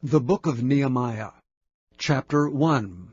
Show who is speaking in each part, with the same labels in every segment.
Speaker 1: The Book of Nehemiah, Chapter 1.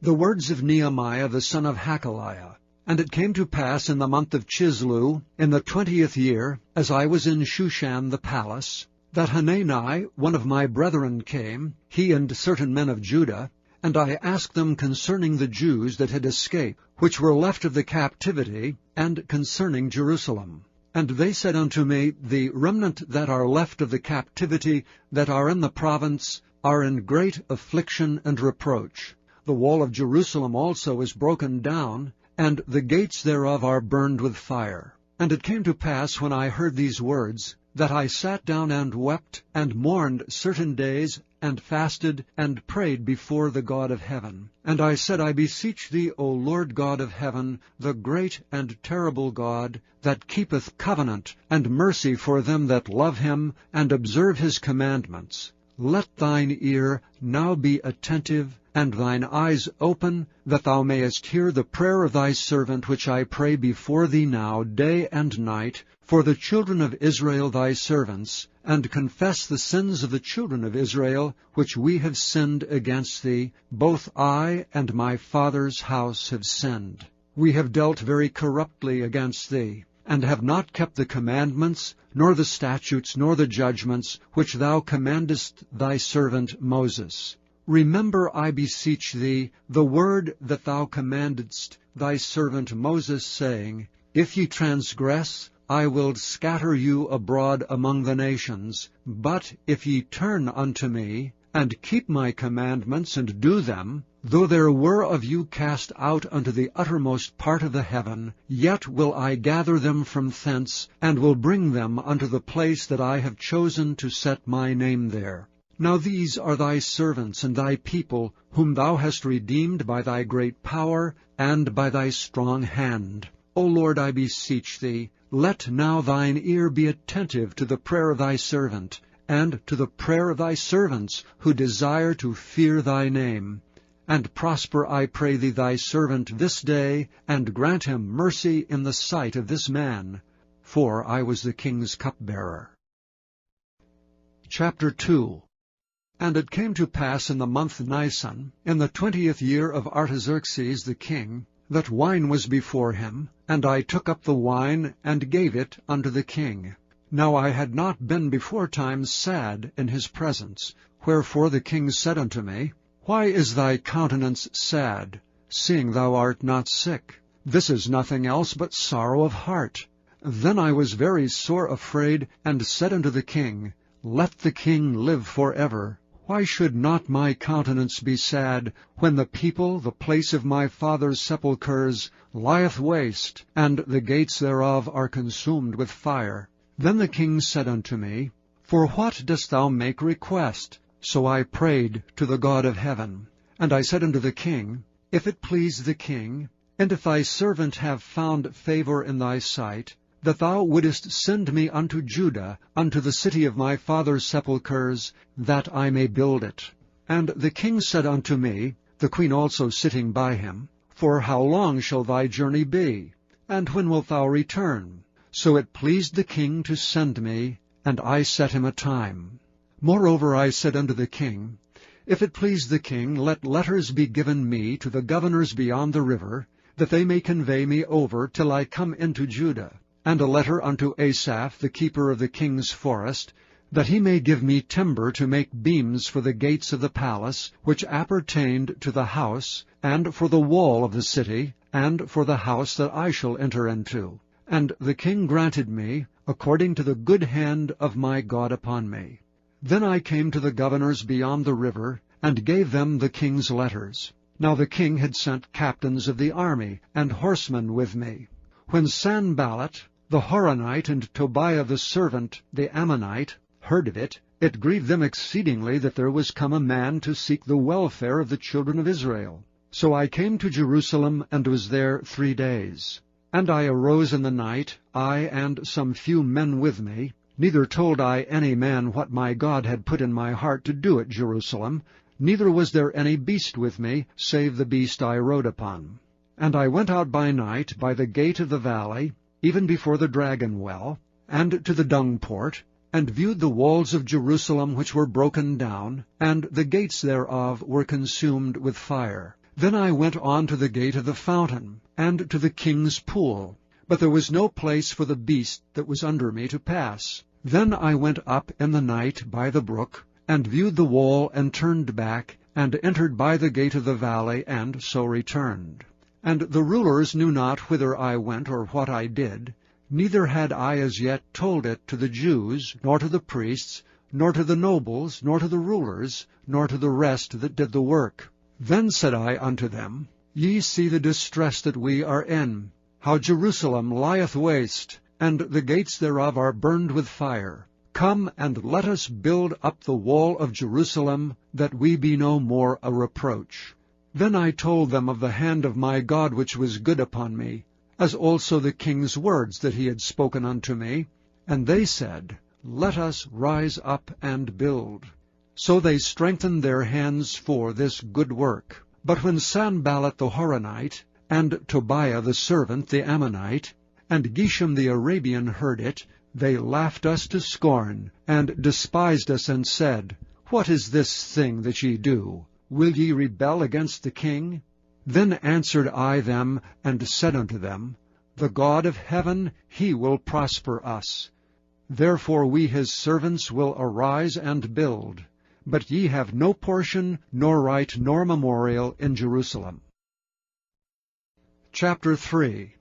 Speaker 1: The words of Nehemiah the son of Hakaliah. And it came to pass in the month of Chislew, in the 20th year, as I was in Shushan the palace, that Hanani, one of my brethren, came, he and certain men of Judah, and I asked them concerning the Jews that had escaped, which were left of the captivity, and concerning Jerusalem. And they said unto me, The remnant that are left of the captivity that are in the province are in great affliction and reproach. The wall of Jerusalem also is broken down, and the gates thereof are burned with fire. And it came to pass, when I heard these words, that I sat down and wept, and mourned certain days, and fasted, and prayed before the God of heaven. And I said, I beseech thee, O Lord God of heaven, the great and terrible God, that keepeth covenant and mercy for them that love him, and observe his commandments. Let thine ear now be attentive, and thine eyes open, that thou mayest hear the prayer of thy servant, which I pray before thee now, day and night, for the children of Israel thy servants, and confess the sins of the children of Israel, which we have sinned against thee. Both I and my father's house have sinned. We have dealt very corruptly against thee, and have not kept the commandments, nor the statutes, nor the judgments, which thou commandest thy servant Moses. Remember, I beseech thee, the word that thou commandedst thy servant Moses, saying, If ye transgress, I will scatter you abroad among the nations. But if ye turn unto me, and keep my commandments, and do them, though there were of you cast out unto the uttermost part of the heaven, yet will I gather them from thence, and will bring them unto the place that I have chosen to set my name there. Now these are thy servants and thy people, whom thou hast redeemed by thy great power, and by thy strong hand. O Lord, I beseech thee, let now thine ear be attentive to the prayer of thy servant, and to the prayer of thy servants, who desire to fear thy name. And prosper, I pray thee, thy servant this day, and grant him mercy in the sight of this man. For I was the king's cupbearer. Chapter 2. And it came to pass in the month Nisan, in the 20th year of Artaxerxes the king, that wine was before him, and I took up the wine, and gave it unto the king. Now I had not been beforetime sad in his presence. Wherefore the king said unto me, Why is thy countenance sad, seeing thou art not sick? This is nothing else but sorrow of heart. Then I was very sore afraid, and said unto the king, Let the king live forever. Why should not my countenance be sad, when the people, the place of my father's sepulchres, lieth waste, and the gates thereof are consumed with fire? Then the king said unto me, For what dost thou make request? So I prayed to the God of heaven. And I said unto the king, If it please the king, and if thy servant have found favor in thy sight, that thou wouldest send me unto Judah, unto the city of my father's sepulchres, that I may build it. And the king said unto me, the queen also sitting by him, For how long shall thy journey be? And when wilt thou return? So it pleased the king to send me, and I set him a time. Moreover I said unto the king, If it please the king, let letters be given me to the governors beyond the river, that they may convey me over till I come into Judah. And a letter unto Asaph, the keeper of the king's forest, that he may give me timber to make beams for the gates of the palace, which appertained to the house, and for the wall of the city, and for the house that I shall enter into. And the king granted me, according to the good hand of my God upon me. Then I came to the governors beyond the river, and gave them the king's letters. Now the king had sent captains of the army, and horsemen with me. When Sanballat, the Horonite, and Tobiah the servant, the Ammonite, heard of it, it grieved them exceedingly that there was come a man to seek the welfare of the children of Israel. So I came to Jerusalem, and was there 3 days. And I arose in the night, I and some few men with me. Neither told I any man what my God had put in my heart to do at Jerusalem, neither was there any beast with me, save the beast I rode upon. And I went out by night by the gate of the valley, even before the dragon well, and to the dung port, and viewed the walls of Jerusalem which were broken down, and the gates thereof were consumed with fire. Then I went on to the gate of the fountain, and to the king's pool, but there was no place for the beast that was under me to pass. Then I went up in the night by the brook, and viewed the wall, and turned back, and entered by the gate of the valley, and so returned. And the rulers knew not whither I went or what I did, neither had I as yet told it to the Jews, nor to the priests, nor to the nobles, nor to the rulers, nor to the rest that did the work. Then said I unto them, Ye see the distress that we are in, how Jerusalem lieth waste, and the gates thereof are burned with fire. Come, and let us build up the wall of Jerusalem, that we be no more a reproach. Then I told them of the hand of my God which was good upon me, as also the king's words that he had spoken unto me. And they said, Let us rise up and build. So they strengthened their hands for this good work. But when Sanballat the Horonite, and Tobiah the servant the Ammonite, and Geshem the Arabian heard it, they laughed us to scorn, and despised us, and said, What is this thing that ye do? Will ye rebel against the king? Then answered I them, and said unto them, The God of heaven, he will prosper us. Therefore we his servants will arise and build. But ye have no portion, nor right, nor memorial in Jerusalem. Chapter 3.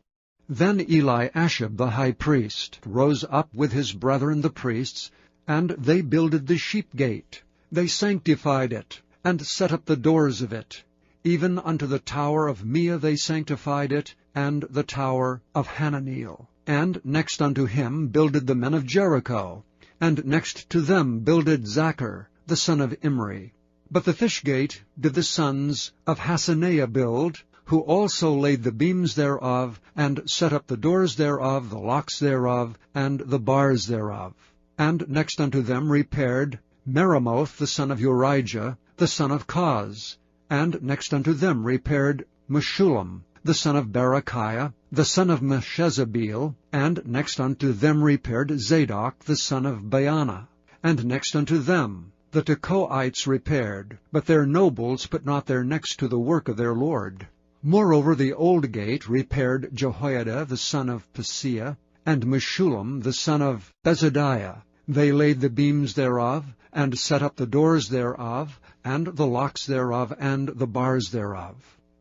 Speaker 1: Then Eliashib the high priest rose up with his brethren the priests, and they builded the sheep gate. They sanctified it, and set up the doors of it. Even unto the tower of Meah they sanctified it, and the tower of Hananeel. And next unto him builded the men of Jericho, and next to them builded Zachar, the son of Imri. But the fish gate did the sons of Hasaneah build, who also laid the beams thereof, and set up the doors thereof, the locks thereof, and the bars thereof. And next unto them repaired Meremoth the son of Urijah, the son of Koz. And next unto them repaired Meshullam, the son of Berechiah, the son of Meshezabeel. And next unto them repaired Zadok, the son of Baana. And next unto them the Tekoites repaired, but their nobles put not their necks to the work of their lord. Moreover the old gate repaired Jehoiada the son of Paseah, and Meshullam the son of Bezadiah. They laid the beams thereof, and set up the doors thereof, and the locks thereof, and the bars thereof.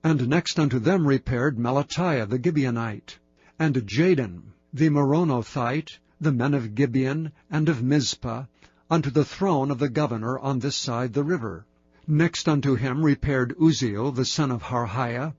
Speaker 1: And next unto them repaired Melatiah the Gibeonite, and Jadon the Meronothite, the men of Gibeon and of Mizpah, unto the throne of the governor on this side the river. Next unto him repaired Uzziel the son of Harhiah,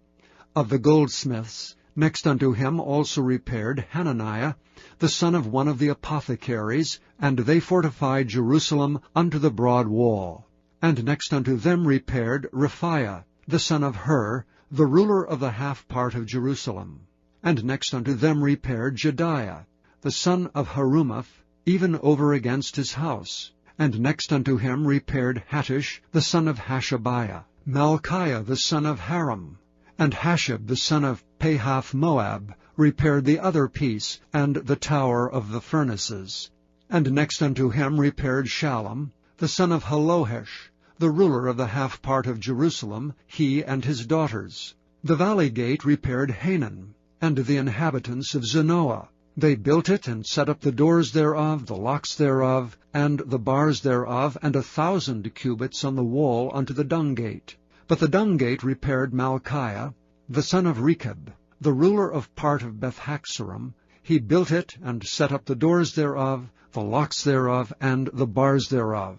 Speaker 1: of the goldsmiths. Next unto him also repaired Hananiah, the son of one of the apothecaries, and they fortified Jerusalem unto the broad wall. And next unto them repaired Rephaiah, the son of Hur, the ruler of the half part of Jerusalem. And next unto them repaired Jediah, the son of Harumaph, even over against his house. And next unto him repaired Hattush, the son of Hashabiah, Malchiah the son of Haram, and Hashab the son of Pahath-Moab repaired the other piece, and the tower of the furnaces. And next unto him repaired Shallum, the son of Halohesh, the ruler of the half part of Jerusalem, he and his daughters. The valley gate repaired Hanan, and the inhabitants of Zanoah. They built it, and set up the doors thereof, the locks thereof, and the bars thereof, and 1,000 cubits on the wall unto the dung gate. But the dung gate repaired Malchiah, the son of Rechab, the ruler of part of Beth-Haxorim. He built it, and set up the doors thereof, the locks thereof, and the bars thereof.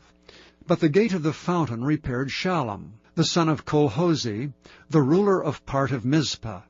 Speaker 1: But the gate of the fountain repaired Shallum, the son of Colhozi, the ruler of part of Mizpah.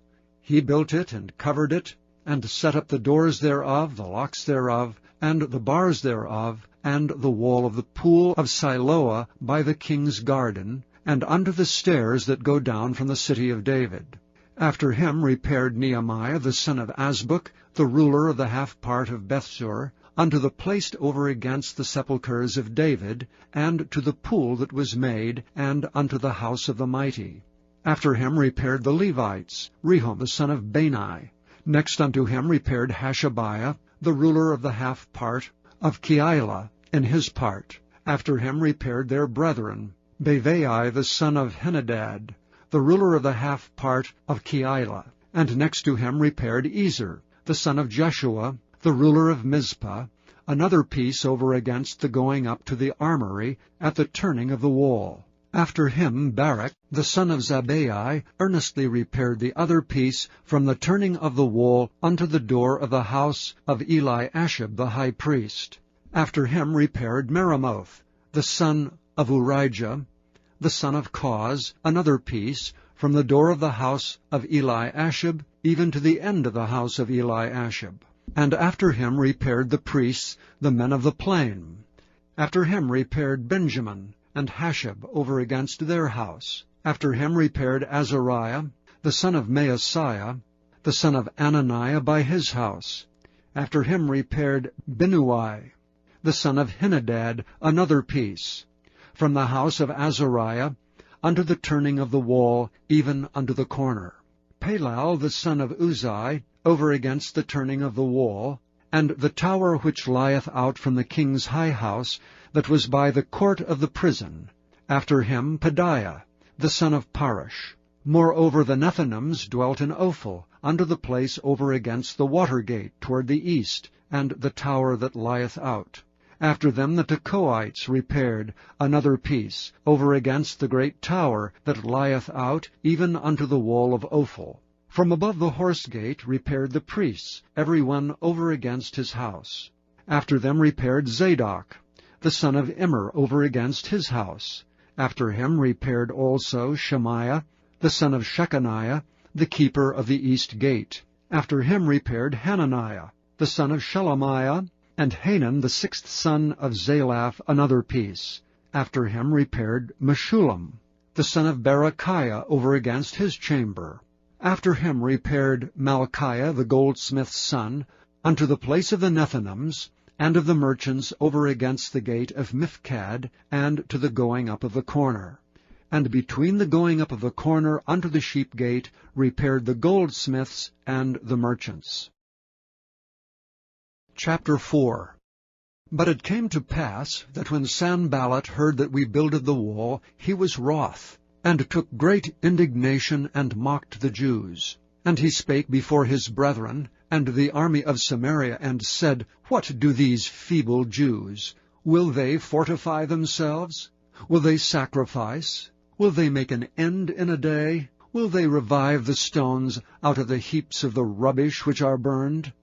Speaker 1: He built it, and covered it, and set up the doors thereof, the locks thereof, and the bars thereof, and the wall of the pool of Siloah by the king's garden, and unto the stairs that go down from the city of David. After him repaired Nehemiah the son of Azbuk, the ruler of the half part of Bethsur, unto the place over against the sepulchres of David, and to the pool that was made, and unto the house of the mighty. After him repaired the Levites, Rehum the son of Bani. Next unto him repaired Hashabiah, the ruler of the half part of Keilah. in his part. After him repaired their brethren, Bavai the son of Henadad, the ruler of the half part of Keilah. And next to him repaired Ezer, the son of Jeshua, the ruler of Mizpah, another piece over against the going up to the armory at the turning of the wall. After him Barak, the son of Zabbai, earnestly repaired the other piece from the turning of the wall unto the door of the house of Eliashib the high priest. After him repaired Meremoth, the son of Urijah, the son of Koz, another piece, from the door of the house of Eliashib, even to the end of the house of Eliashib. And after him repaired the priests, the men of the plain. After him repaired Benjamin, and Hashab over against their house. After him repaired Azariah, the son of Maaseiah, the son of Ananiah by his house. After him repaired Binnui, the son of Henadad, another piece, from the house of Azariah unto the turning of the wall, even unto the corner. Palal the son of Uzai, over against the turning of the wall, and the tower which lieth out from the king's high house, that was by the court of the prison. After him Pedaiah, the son of Parosh. Moreover the Nethinims dwelt in Ophel, unto the place over against the water gate toward the east, and the tower that lieth out. After them the Tekoites repaired another piece, over against the great tower that lieth out, even unto the wall of Ophel. From above the horse gate repaired the priests, every one over against his house. After them repaired Zadok, the son of Immer, over against his house. After him repaired also Shemaiah, the son of Shechaniah, the keeper of the east gate. After him repaired Hananiah, the son of Shelemiah, and Hanan the sixth son of Zalaph, another piece. After him repaired Meshullam, the son of Berechiah, over against his chamber. After him repaired Malchiah the goldsmith's son, unto the place of the Nethinims, and of the merchants over against the gate of Mifkad, and to the going up of the corner. And between the going up of the corner unto the sheep gate repaired the goldsmiths and the merchants. Chapter 4. But it came to pass that when Sanballat heard that we builded the wall, he was wroth, and took great indignation, and mocked the Jews. And he spake before his brethren, and the army of Samaria, and said, What do these feeble Jews? Will they fortify themselves? Will they sacrifice? Will they make an end in a day? Will they revive the stones out of the heaps of the rubbish which are burned?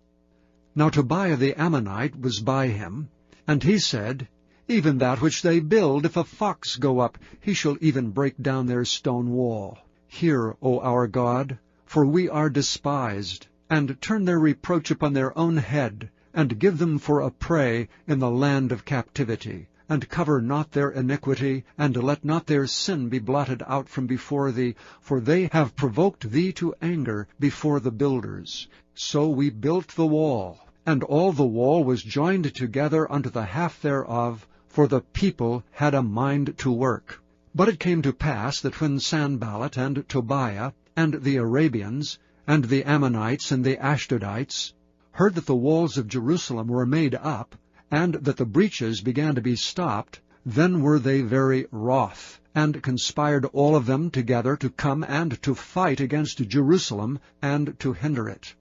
Speaker 1: Now Tobiah the Ammonite was by him, and he said, Even that which they build, if a fox go up, he shall even break down their stone wall. Hear, O our God, for we are despised, and turn their reproach upon their own head, and give them for a prey in the land of captivity, and cover not their iniquity, and let not their sin be blotted out from before thee, for they have provoked thee to anger before the builders. So we built the wall, and all the wall was joined together unto the half thereof, for the people had a mind to work. But it came to pass that when Sanballat and Tobiah, and the Arabians, and the Ammonites, and the Ashdodites, heard that the walls of Jerusalem were made up, and that the breaches began to be stopped, then were they very wroth, and conspired all of them together to come and to fight against Jerusalem, and to hinder it.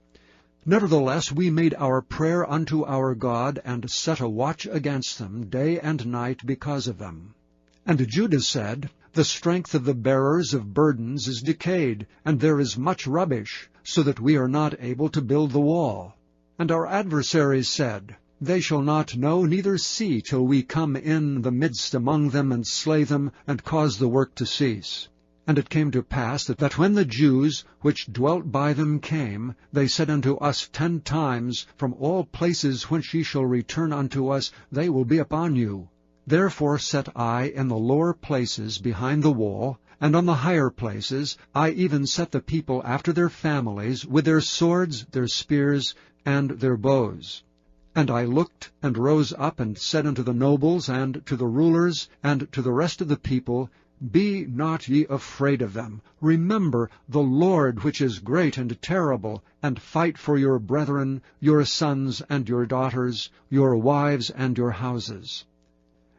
Speaker 1: Nevertheless we made our prayer unto our God, and set a watch against them day and night because of them. And Judah said, The strength of the bearers of burdens is decayed, and there is much rubbish, so that we are not able to build the wall. And our adversaries said, They shall not know neither see till we come in the midst among them, and slay them, and cause the work to cease. And it came to pass that when the Jews which dwelt by them came, they said unto us 10 times, From all places whence ye shall return unto us, they will be upon you. Therefore set I in the lower places behind the wall, and on the higher places I even set the people after their families, with their swords, their spears, and their bows. And I looked, and rose up, and said unto the nobles, and to the rulers, and to the rest of the people, Be not ye afraid of them. Remember the Lord, which is great and terrible, and fight for your brethren, your sons and your daughters, your wives and your houses.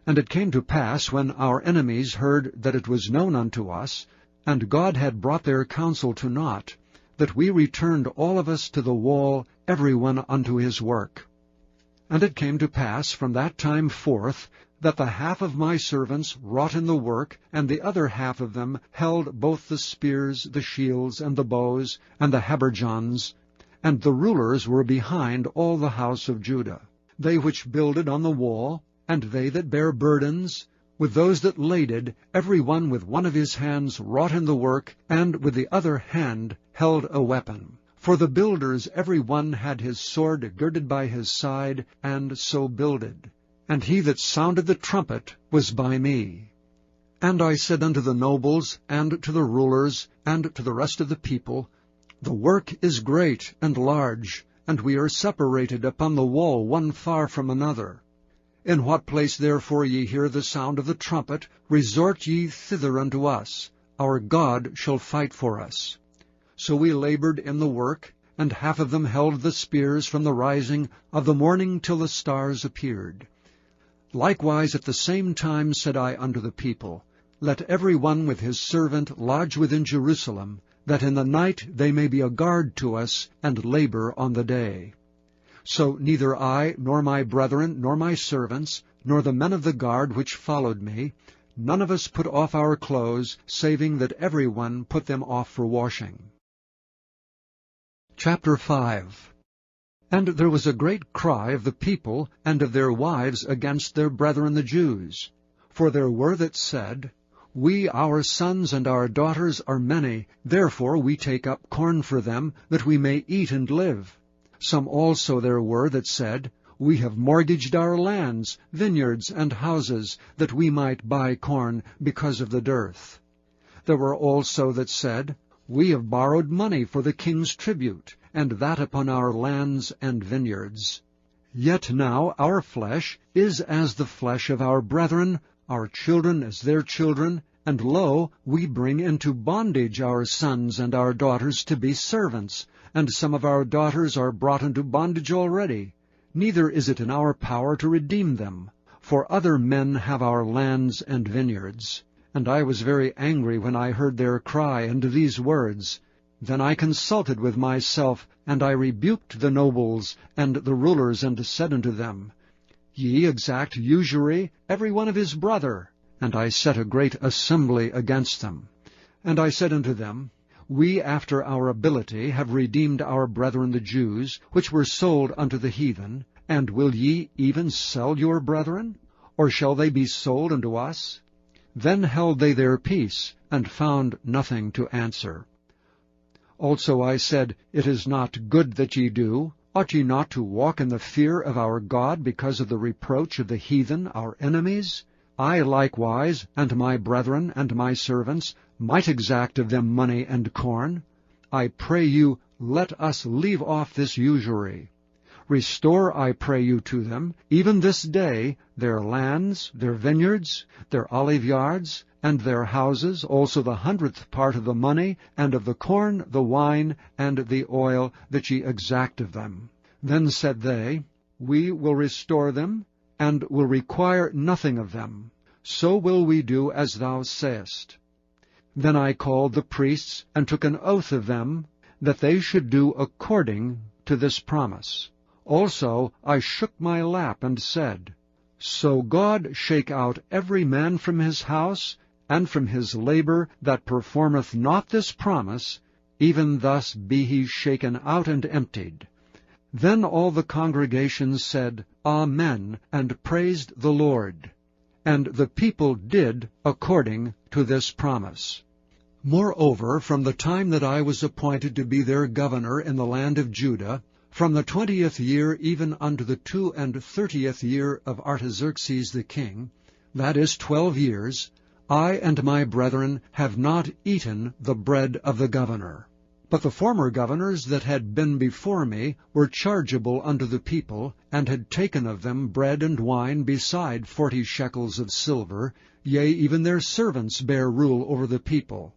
Speaker 1: And it came to pass, when our enemies heard that it was known unto us, and God had brought their counsel to naught, that we returned all of us to the wall, every one unto his work. And it came to pass from that time forth, that the half of my servants wrought in the work, and the other half of them held both the spears, the shields, and the bows, and the habergeons, and the rulers were behind all the house of Judah, they which builded on the wall, and they that bare burdens, with those that laded, every one with one of his hands wrought in the work, and with the other hand held a weapon. For the builders every one had his sword girded by his side, and so builded. And he that sounded the trumpet was by me. And I said unto the nobles, and to the rulers, and to the rest of the people, The work is great and large, and we are separated upon the wall one far from another. In what place therefore ye hear the sound of the trumpet, resort ye thither unto us. Our God shall fight for us. So we labored in the work, and half of them held the spears from the rising of the morning till the stars appeared. Likewise at the same time said I unto the people, Let every one with his servant lodge within Jerusalem, that in the night they may be a guard to us, and labor on the day. So neither I, nor my brethren, nor my servants, nor the men of the guard which followed me, none of us put off our clothes, saving that every one put them off for washing. Chapter 5. And there was a great cry of the people and of their wives against their brethren the Jews. For there were that said, We, our sons and our daughters, are many, therefore we take up corn for them, that we may eat and live. Some also there were that said, We have mortgaged our lands, vineyards, and houses, that we might buy corn, because of the dearth. There were also that said, We have borrowed money for the king's tribute, and that upon our lands and vineyards. Yet now our flesh is as the flesh of our brethren, our children as their children, and lo, we bring into bondage our sons and our daughters to be servants, and some of our daughters are brought into bondage already. Neither is it in our power to redeem them, for other men have our lands and vineyards. And I was very angry when I heard their cry and these words. Then I consulted with myself, and I rebuked the nobles and the rulers, and said unto them, Ye exact usury, every one of his brother. And I set a great assembly against them. And I said unto them, We after our ability have redeemed our brethren the Jews, which were sold unto the heathen. And will ye even sell your brethren? Or shall they be sold unto us? Then held they their peace, and found nothing to answer. Also I said, It is not good that ye do. Ought ye not to walk in the fear of our God, because of the reproach of the heathen, our enemies? I likewise, and my brethren, and my servants, might exact of them money and corn. I pray you, let us leave off this usury. Restore, I pray you, to them, even this day, their lands, their vineyards, their oliveyards, and their houses, also the 100th part of the money, and of the corn, the wine, and the oil, that ye exact of them. Then said they, We will restore them, and will require nothing of them. So will we do as thou sayest. Then I called the priests, and took an oath of them, that they should do according to this promise. Also I shook my lap, and said, So God shake out every man from his house, and from his labor, that performeth not this promise, even thus be he shaken out and emptied. Then all the congregation said, Amen, and praised the Lord. And the people did according to this promise. Moreover, from the time that I was appointed to be their governor in the land of Judah, from the 20th year even unto the 32nd year of Artaxerxes the king, that is 12 years, I and my brethren have not eaten the bread of the governor. But the former governors that had been before me were chargeable unto the people, and had taken of them bread and wine beside 40 shekels of silver, yea, even their servants bare rule over the people.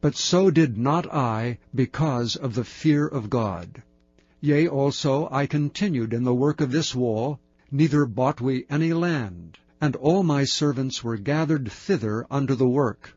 Speaker 1: But so did not I, because of the fear of God. Yea, also I continued in the work of this wall, neither bought we any land. and all my servants were gathered thither unto the work.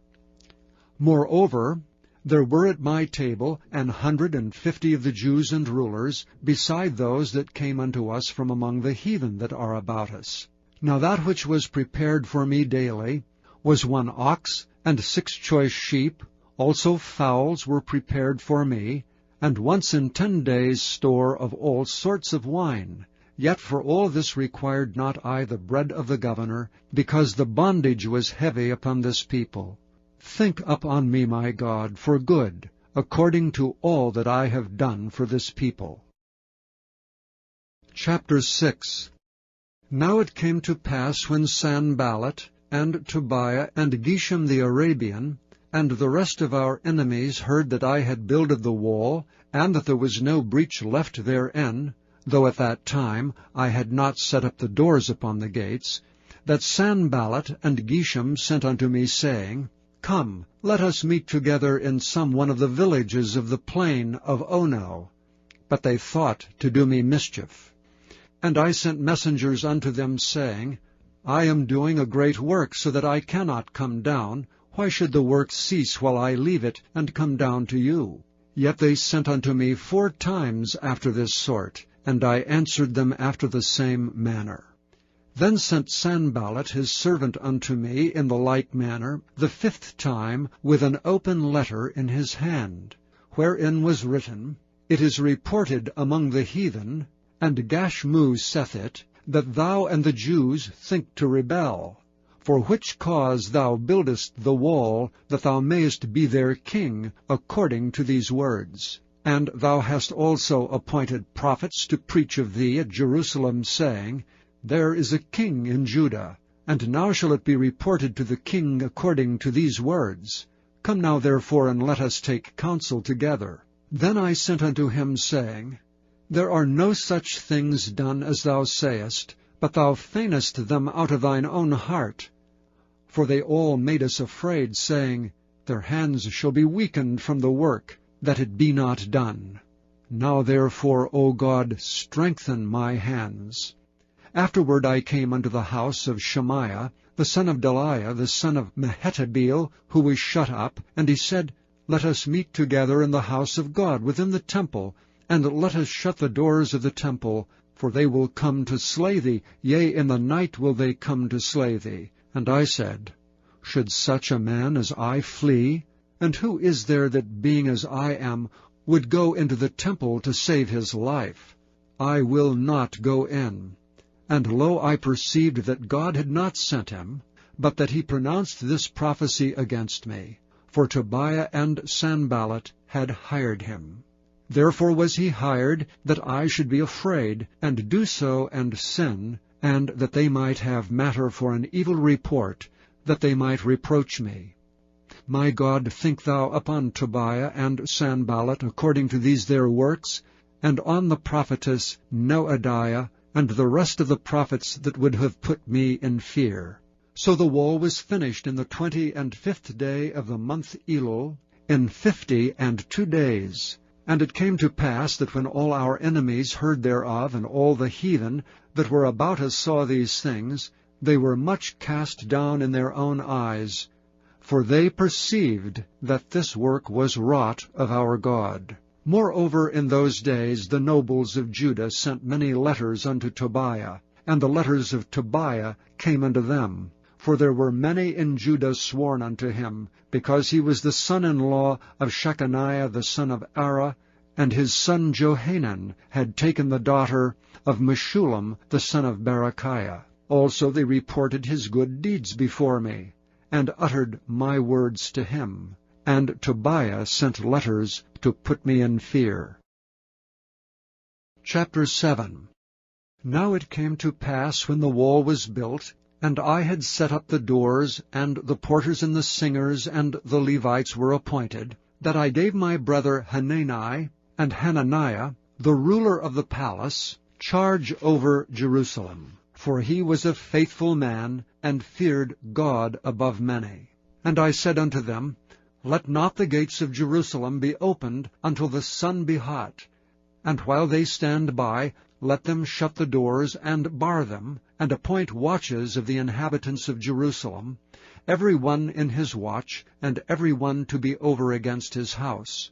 Speaker 1: Moreover, there were at my table 150 of the Jews and rulers, beside those that came unto us from among the heathen that are about us. Now that which was prepared for me daily was 1 ox, and 6 choice sheep, also fowls were prepared for me, and once in 10 days' store of all sorts of wine. Yet for all this required not I the bread of the governor, because the bondage was heavy upon this people. Think upon me, my God, for good, according to all that I have done for this people. Chapter 6. Now it came to pass, when Sanballat, and Tobiah, and Geshem the Arabian, and the rest of our enemies heard that I had builded the wall, and that there was no breach left therein, though at that time I had not set up the doors upon the gates, that Sanballat and Geshem sent unto me, saying, Come, let us meet together in some one of the villages of the plain of Ono. But they thought to do me mischief. And I sent messengers unto them, saying, I am doing a great work, so that I cannot come down. Why should the work cease while I leave it, and come down to you? Yet they sent unto me 4 times after this sort, and I answered them after the same manner. Then sent Sanballat his servant unto me in the like manner the 5th time, with an open letter in his hand, wherein was written, It is reported among the heathen, and Gashmu saith it, that thou and the Jews think to rebel. For which cause thou buildest the wall, that thou mayest be their king, according to these words. And thou hast also appointed prophets to preach of thee at Jerusalem, saying, There is a king in Judah, and now shall it be reported to the king according to these words. Come now therefore, and let us take counsel together. Then I sent unto him, saying, There are no such things done as thou sayest, but thou feignest them out of thine own heart. For they all made us afraid, saying, Their hands shall be weakened from the work, that it be not done. Now therefore, O God, strengthen my hands. Afterward I came unto the house of Shemaiah, the son of Delaiah, the son of Mehetabeel, who was shut up, and he said, Let us meet together in the house of God within the temple, and let us shut the doors of the temple, for they will come to slay thee, yea, in the night will they come to slay thee. And I said, Should such a man as I flee? And who is there that, being as I am, would go into the temple to save his life? I will not go in. And lo, I perceived that God had not sent him, but that he pronounced this prophecy against me. For Tobiah and Sanballat had hired him. Therefore was he hired, that I should be afraid, and do so and sin, and that they might have matter for an evil report, that they might reproach me. My God, think thou upon Tobiah and Sanballat according to these their works, and on the prophetess Noadiah, and the rest of the prophets that would have put me in fear. So the wall was finished in the 25th day of the month Elul, in 52 days. And it came to pass that when all our enemies heard thereof, and all the heathen that were about us saw these things, they were much cast down in their own eyes, for they perceived that this work was wrought of our God. Moreover, in those days the nobles of Judah sent many letters unto Tobiah, and the letters of Tobiah came unto them. For there were many in Judah sworn unto him, because he was the son-in-law of Shechaniah the son of Ara, and his son Johanan had taken the daughter of Meshullam the son of Berechiah. Also they reported his good deeds before me, and uttered my words to him. And Tobiah sent letters to put me in fear. Chapter 7. Now it came to pass, when the wall was built, and I had set up the doors, and the porters and the singers and the Levites were appointed, that I gave my brother Hanani and Hananiah, the ruler of the palace, charge over Jerusalem. For he was a faithful man, and feared God above many. And I said unto them, Let not the gates of Jerusalem be opened until the sun be hot. And while they stand by, let them shut the doors and bar them, and appoint watches of the inhabitants of Jerusalem, every one in his watch, and every one to be over against his house.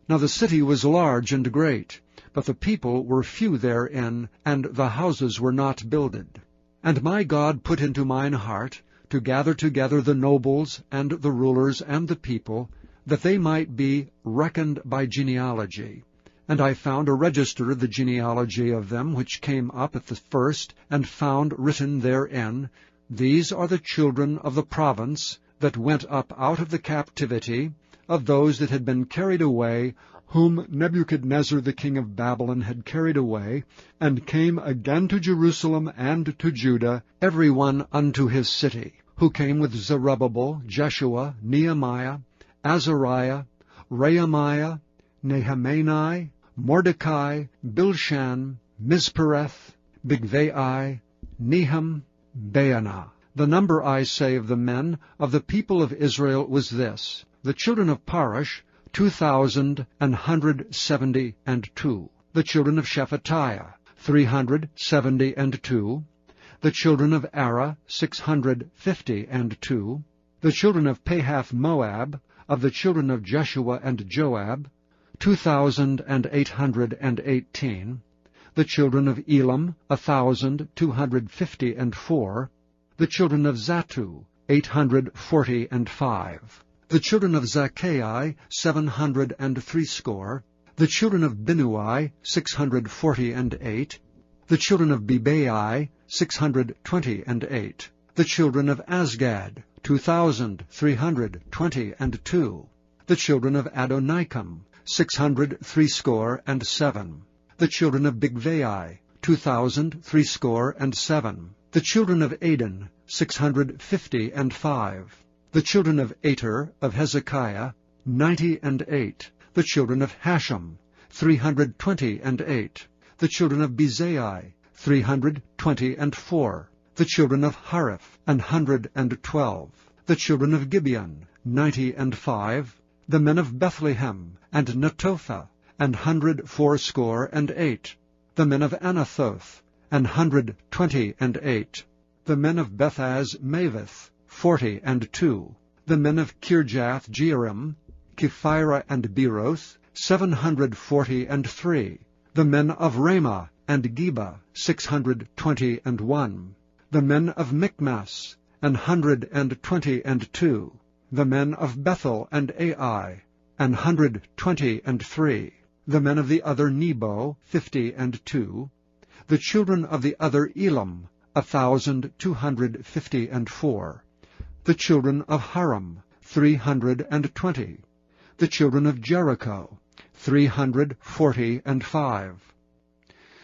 Speaker 1: Now the city was large and great, but the people were few therein, and the houses were not builded. And my God put into mine heart to gather together the nobles, and the rulers, and the people, that they might be reckoned by genealogy. And I found a register of the genealogy of them which came up at the first, and found written therein, These are the children of the province that went up out of the captivity, of those that had been carried away, whom Nebuchadnezzar the king of Babylon had carried away, and came again to Jerusalem and to Judah, every one unto his city, who came with Zerubbabel, Jeshua, Nehemiah, Azariah, Rehemiah, Nehemiah, Mordecai, Bilshan, Mizpereth, Bigvai, Nehum, Baanah. The number, I say, of the men of the people of Israel was this: the children of Parosh, 2,172. The children of Shephatiah, 372. The children of Ara, 652. The children of Pahath Moab, of the children of Jeshua and Joab, 2,818. The children of Elam, 1,254. The children of Zattu, 845. The children of Zaccai, 760. The children of Binnui, 648. The children of Bebai, 628. The children of Azgad, 2,322. The children of Adonikam, 667. The children of Bigvai, 2,307. The children of Adin, 655. The children of Ater of Hezekiah, 98. The children of Hashem, 328. The children of Bezai, 324. The children of Hariph, 112. The children of Gibeon, 95. The men of Bethlehem, and Netophah, 168. The men of Anathoth, 128. The men of Bethaz Mavith, 42. The men of Kirjath Jearim, Kephirah and Beeroth, 743. The men of Ramah and Geba, 621. The men of Michmas, 122. The men of Bethel and Ai, 123. The men of the other Nebo, 52. The children of the other Elam, 1,254. The children of Haram, 320. The children of Jericho, 345.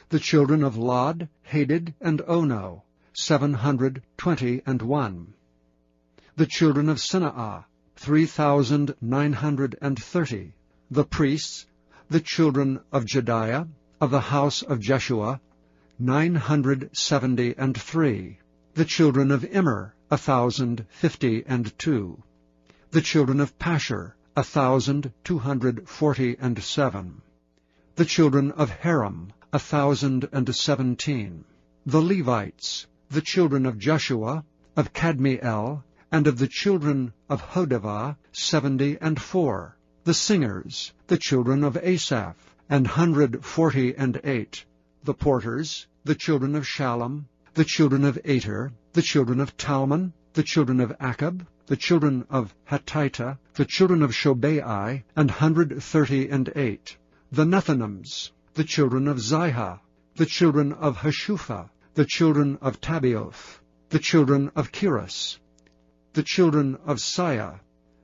Speaker 1: The children of Lod, Hadid, and Ono, 721. The children of Sineah, 3,930. The priests, the children of Jediah, of the house of Jeshua, 973. The children of Immer, 1,052. The children of Pashur, 1,247. The children of Haram, 1,017. The Levites, the children of Jeshua, of Kadmiel, and of the children of Hodavah, 74. The singers, the children of Asaph, 148. The porters, the children of Shallum, the children of Ater, the children of Talmon, the children of Akab, the children of Hatita, the children of Shobai, 138. The Nethinims, the children of Ziha, the children of Hashupha, the children of Tabioth, the children of Kiras, the children of Siah,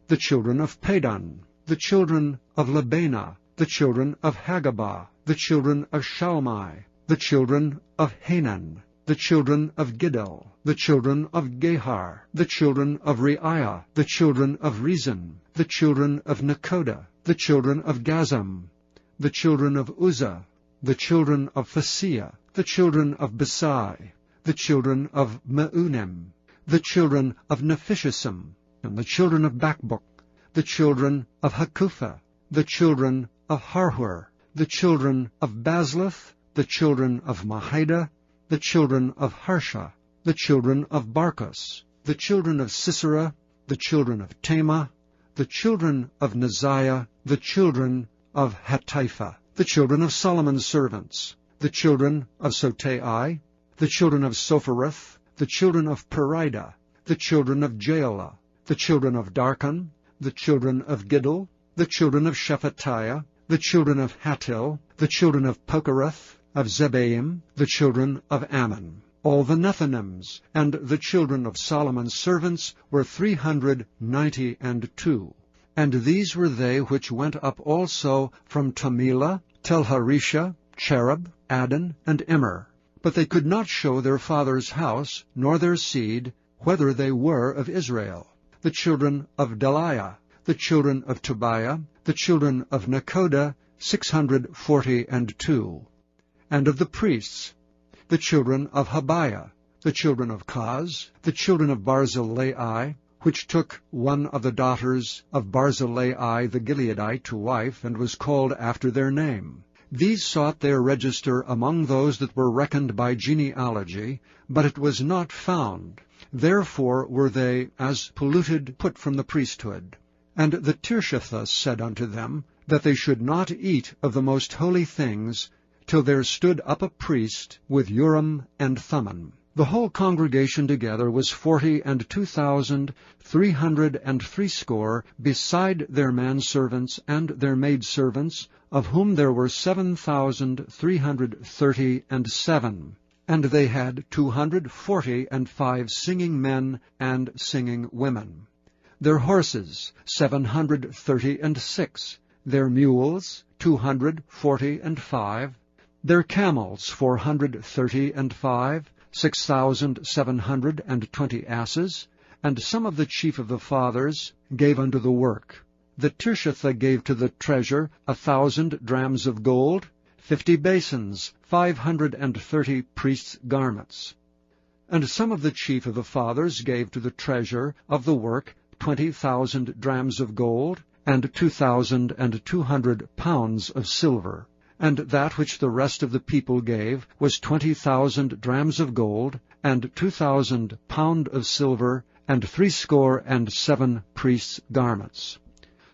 Speaker 1: the children of Padan, the children of Labana, the children of Hagabah, the children of Shalmai, the children of Hanan, the children of Giddel, the children of Gehar, the children of Reiah, the children of Rezin, the children of Nekoda, the children of Gazam, the children of Uzzah, the children of Phasiah, the children of Besai, the children of Meunim, the children of Nephishisim, and the children of Bakbuk, the children of Hakupha, the children of Harhur, the children of Bazluth, the children of Mahida, the children of Harsha, the children of Barkos, the children of Sisera, the children of Tema, the children of Neziah, the children of Hatipha, the children of Solomon's servants, the children of Sotai, the children of Sophereth, the children of Perida, the children of Jaela, the children of Darkon, the children of Giddel, the children of Shephatiah, the children of Hattil, the children of Pokereth, of Zebaim, the children of Ammon. All the Nethinims and the children of Solomon's servants were 392. And these were they which went up also from Tamila, Telharisha, Cherub, Adon, and Immer. But they could not show their father's house, nor their seed, whether they were of Israel. The children of Deliah, the children of Tobiah, the children of Nekoda, 642. And of the priests, the children of Habiah, the children of Kaz, the children of Barzillai, which took one of the daughters of Barzillai the Gileadite to wife, and was called after their name. These sought their register among those that were reckoned by genealogy, but it was not found. Therefore were they, as polluted, put from the priesthood. And the Tirshatha said unto them, that they should not eat of the most holy things, till there stood up a priest with Urim and Thummim. The whole congregation together was 42,360, beside their manservants and their maidservants, of whom there were 7,337. And they had 245 singing men and singing women. Their horses 736, their mules 245, their camels 435, 6,720 asses, and some of the chief of the fathers gave unto the work. The Tirshatha gave to the treasure 1,000 drams of gold, 50 basins, 530 priests' garments. And some of the chief of the fathers gave to the treasure of the work 20,000 drams of gold, and 2,200 pounds of silver. And that which the rest of the people gave was 20,000 drams of gold, and 2,000 pound of silver, and 67 priests' garments.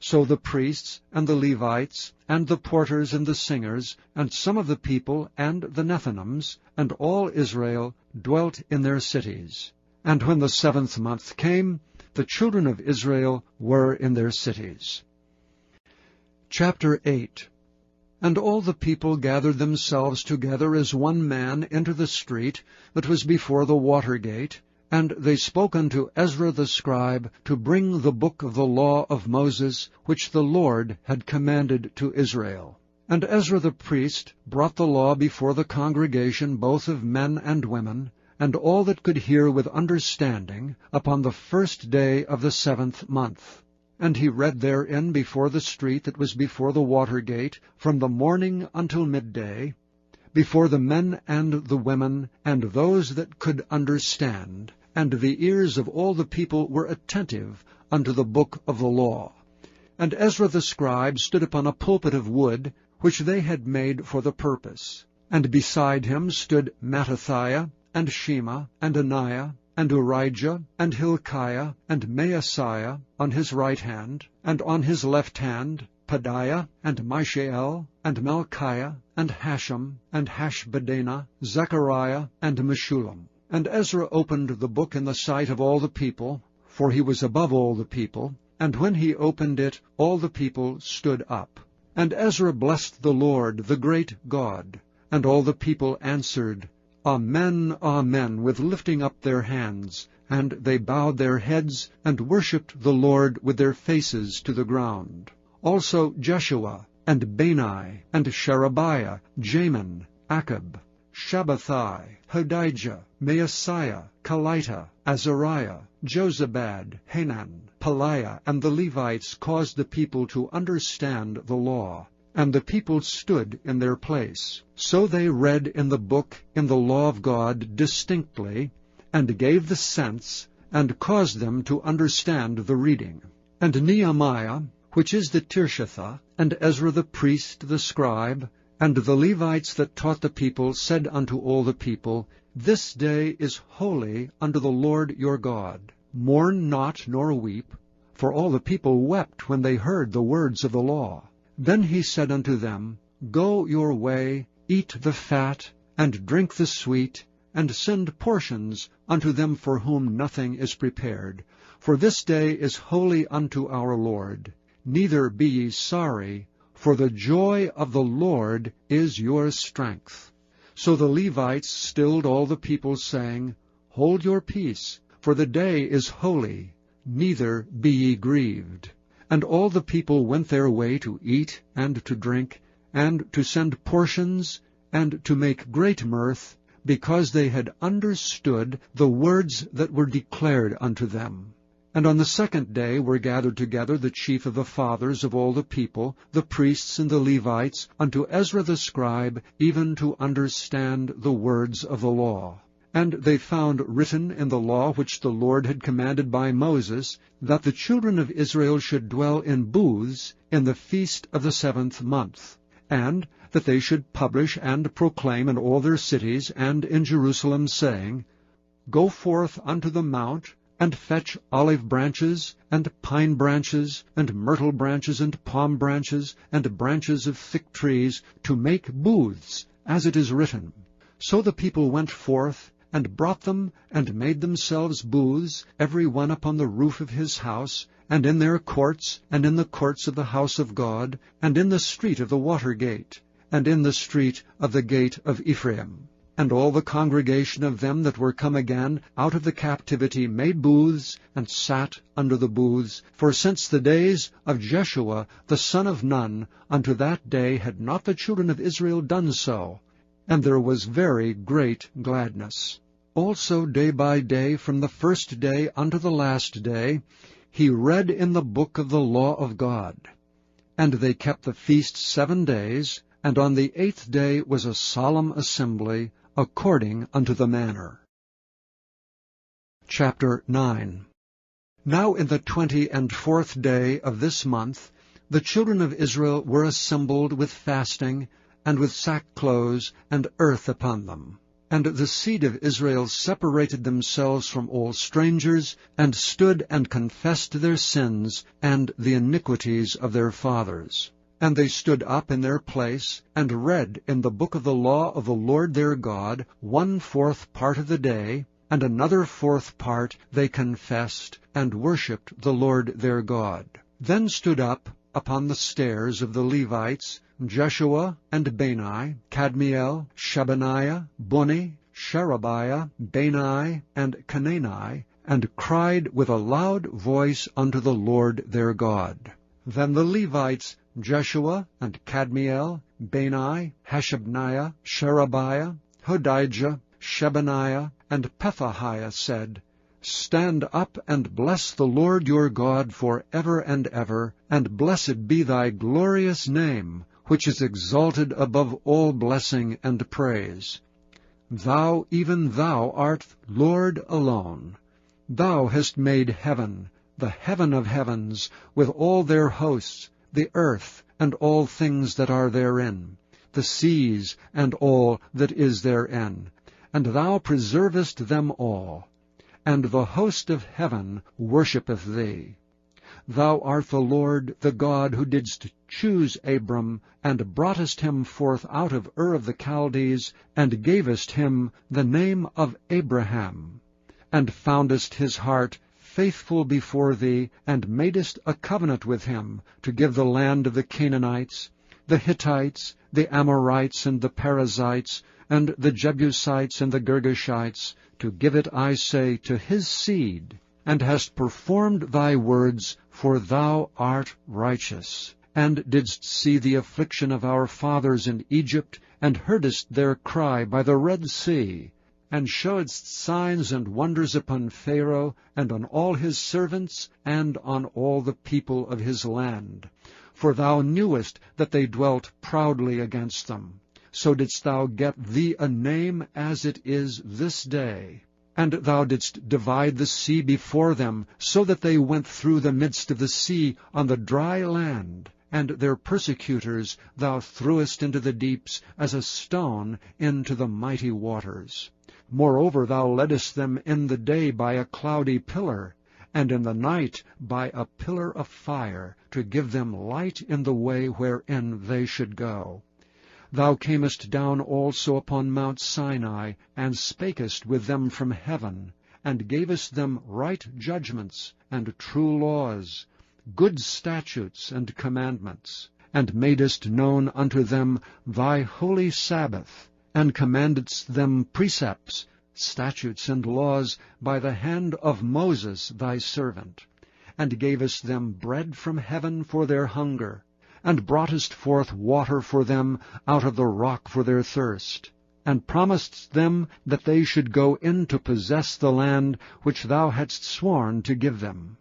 Speaker 1: So the priests, and the Levites, and the porters, and the singers, and some of the people, and the Nethinims, and all Israel, dwelt in their cities. And when the 7th month came, the children of Israel were in their cities. Chapter 8. And all the people gathered themselves together as one man into the street that was before the water gate, and they spoke unto Ezra the scribe to bring the book of the law of Moses, which the Lord had commanded to Israel. And Ezra the priest brought the law before the congregation, both of men and women, and all that could hear with understanding, upon the 1st day of the 7th month. And he read therein before the street that was before the water gate, from the morning until midday, before the men and the women, and those that could understand, and the ears of all the people were attentive unto the book of the law. And Ezra the scribe stood upon a pulpit of wood, which they had made for the purpose. And beside him stood Mattithiah, and Shema, and Ananiah, and Urijah, and Hilkiah, and Maaseiah on his right hand, and on his left hand Pedaiah, and Mishael, and Malchiah, and Hashem, and Hashbaddanah, Zechariah, and Meshullam. And Ezra opened the book in the sight of all the people, for he was above all the people, and when he opened it, all the people stood up. And Ezra blessed the Lord, the great God. And all the people answered, Amen, Amen, with lifting up their hands. And they bowed their heads, and worshipped the Lord with their faces to the ground. Also Jeshua, and Bani, and Sherebiah, Jamin, Akab, Shabbathai, Hodijah, Maaseiah, Kelita, Azariah, Jozabad, Hanan, Pelaiah, and the Levites caused the people to understand the law. And the people stood in their place. So they read in the book, in the law of God, distinctly, and gave the sense, and caused them to understand the reading. And Nehemiah, which is the Tirshatha, and Ezra the priest, the scribe, and the Levites that taught the people, said unto all the people, This day is holy unto the Lord your God. Mourn not nor weep, for all the people wept when they heard the words of the law. Then he said unto them, Go your way, eat the fat, and drink the sweet, and send portions unto them for whom nothing is prepared. For this day is holy unto our Lord. Neither be ye sorry, for the joy of the Lord is your strength. So the Levites stilled all the people, saying, Hold your peace, for the day is holy, neither be ye grieved. And all the people went their way to eat and to drink, and to send portions, and to make great mirth, because they had understood the words that were declared unto them. And on the second day were gathered together the chief of the fathers of all the people, the priests and the Levites, unto Ezra the scribe, even to understand the words of the law. And they found written in the law which the Lord had commanded by Moses, that the children of Israel should dwell in booths in the feast of the 7th month, and that they should publish and proclaim in all their cities and in Jerusalem, saying, Go forth unto the mount, and fetch olive branches, and pine branches, and myrtle branches, and palm branches, and branches of thick trees, to make booths, as it is written. So the people went forth, and brought them, and made themselves booths, every one upon the roof of his house, and in their courts, and in the courts of the house of God, and in the street of the water gate, and in the street of the gate of Ephraim. And all the congregation of them that were come again out of the captivity made booths, and sat under the booths. For since the days of Jeshua the son of Nun unto that day had not the children of Israel done so, and there was very great gladness. Also day by day, from the first day unto the last day, he read in the book of the law of God. And they kept the feast 7 days, and on the 8th day was a solemn assembly, according unto the manner. Chapter 9. Now in the 24th day of this month, the children of Israel were assembled with fasting, and with sackcloths and earth upon them. And the seed of Israel separated themselves from all strangers, and stood and confessed their sins and the iniquities of their fathers. And they stood up in their place, and read in the book of the law of the Lord their God 1/4 part of the day, and another 4th part they confessed, and worshipped the Lord their God. Then stood up upon the stairs of the Levites Jeshua and Bani, Kadmiel, Shebaniah, Bunni, Sherebiah, Bani, and Canani, and cried with a loud voice unto the Lord their God. Then the Levites Jeshua and Kadmiel, Bani, Hashabniah, Sherebiah, Hodijah, Shebaniah, and Pethahiah said, Stand up and bless the Lord your God for ever and ever, and blessed be thy glorious name, which is exalted above all blessing and praise. Thou, even thou, art Lord alone. Thou hast made heaven, the heaven of heavens, with all their hosts, the earth, and all things that are therein, the seas, and all that is therein, and thou preservest them all. And the host of heaven worshippeth thee. Thou art the Lord, the God, who didst choose Abram, and broughtest him forth out of Ur of the Chaldees, and gavest him the name of Abraham, and foundest his heart faithful before thee, and madest a covenant with him, to give the land of the Canaanites, the Hittites, the Amorites, and the Perizzites, and the Jebusites, and the Girgashites, to give it, I say, to his seed, and hast performed thy words, for thou art righteous, and didst see the affliction of our fathers in Egypt, and heardest their cry by the Red Sea, and showedst signs and wonders upon Pharaoh, and on all his servants, and on all the people of his land. For thou knewest that they dwelt proudly against them. So didst thou get thee a name as it is this day. And thou didst divide the sea before them, so that they went through the midst of the sea on the dry land. And their persecutors thou threwest into the deeps as a stone into the mighty waters. Moreover, thou leddest them in the day by a cloudy pillar, and in the night by a pillar of fire, to give them light in the way wherein they should go. Thou camest down also upon Mount Sinai, and spakest with them from heaven, and gavest them right judgments, and true laws, good statutes and commandments, and madest known unto them thy holy Sabbath, and commandedst them precepts, statutes, and laws by the hand of Moses thy servant, and gavest them bread from heaven for their hunger, and broughtest forth water for them out of the rock for their thirst, and promisedst them that they should go in to possess the land which thou hadst sworn to give them.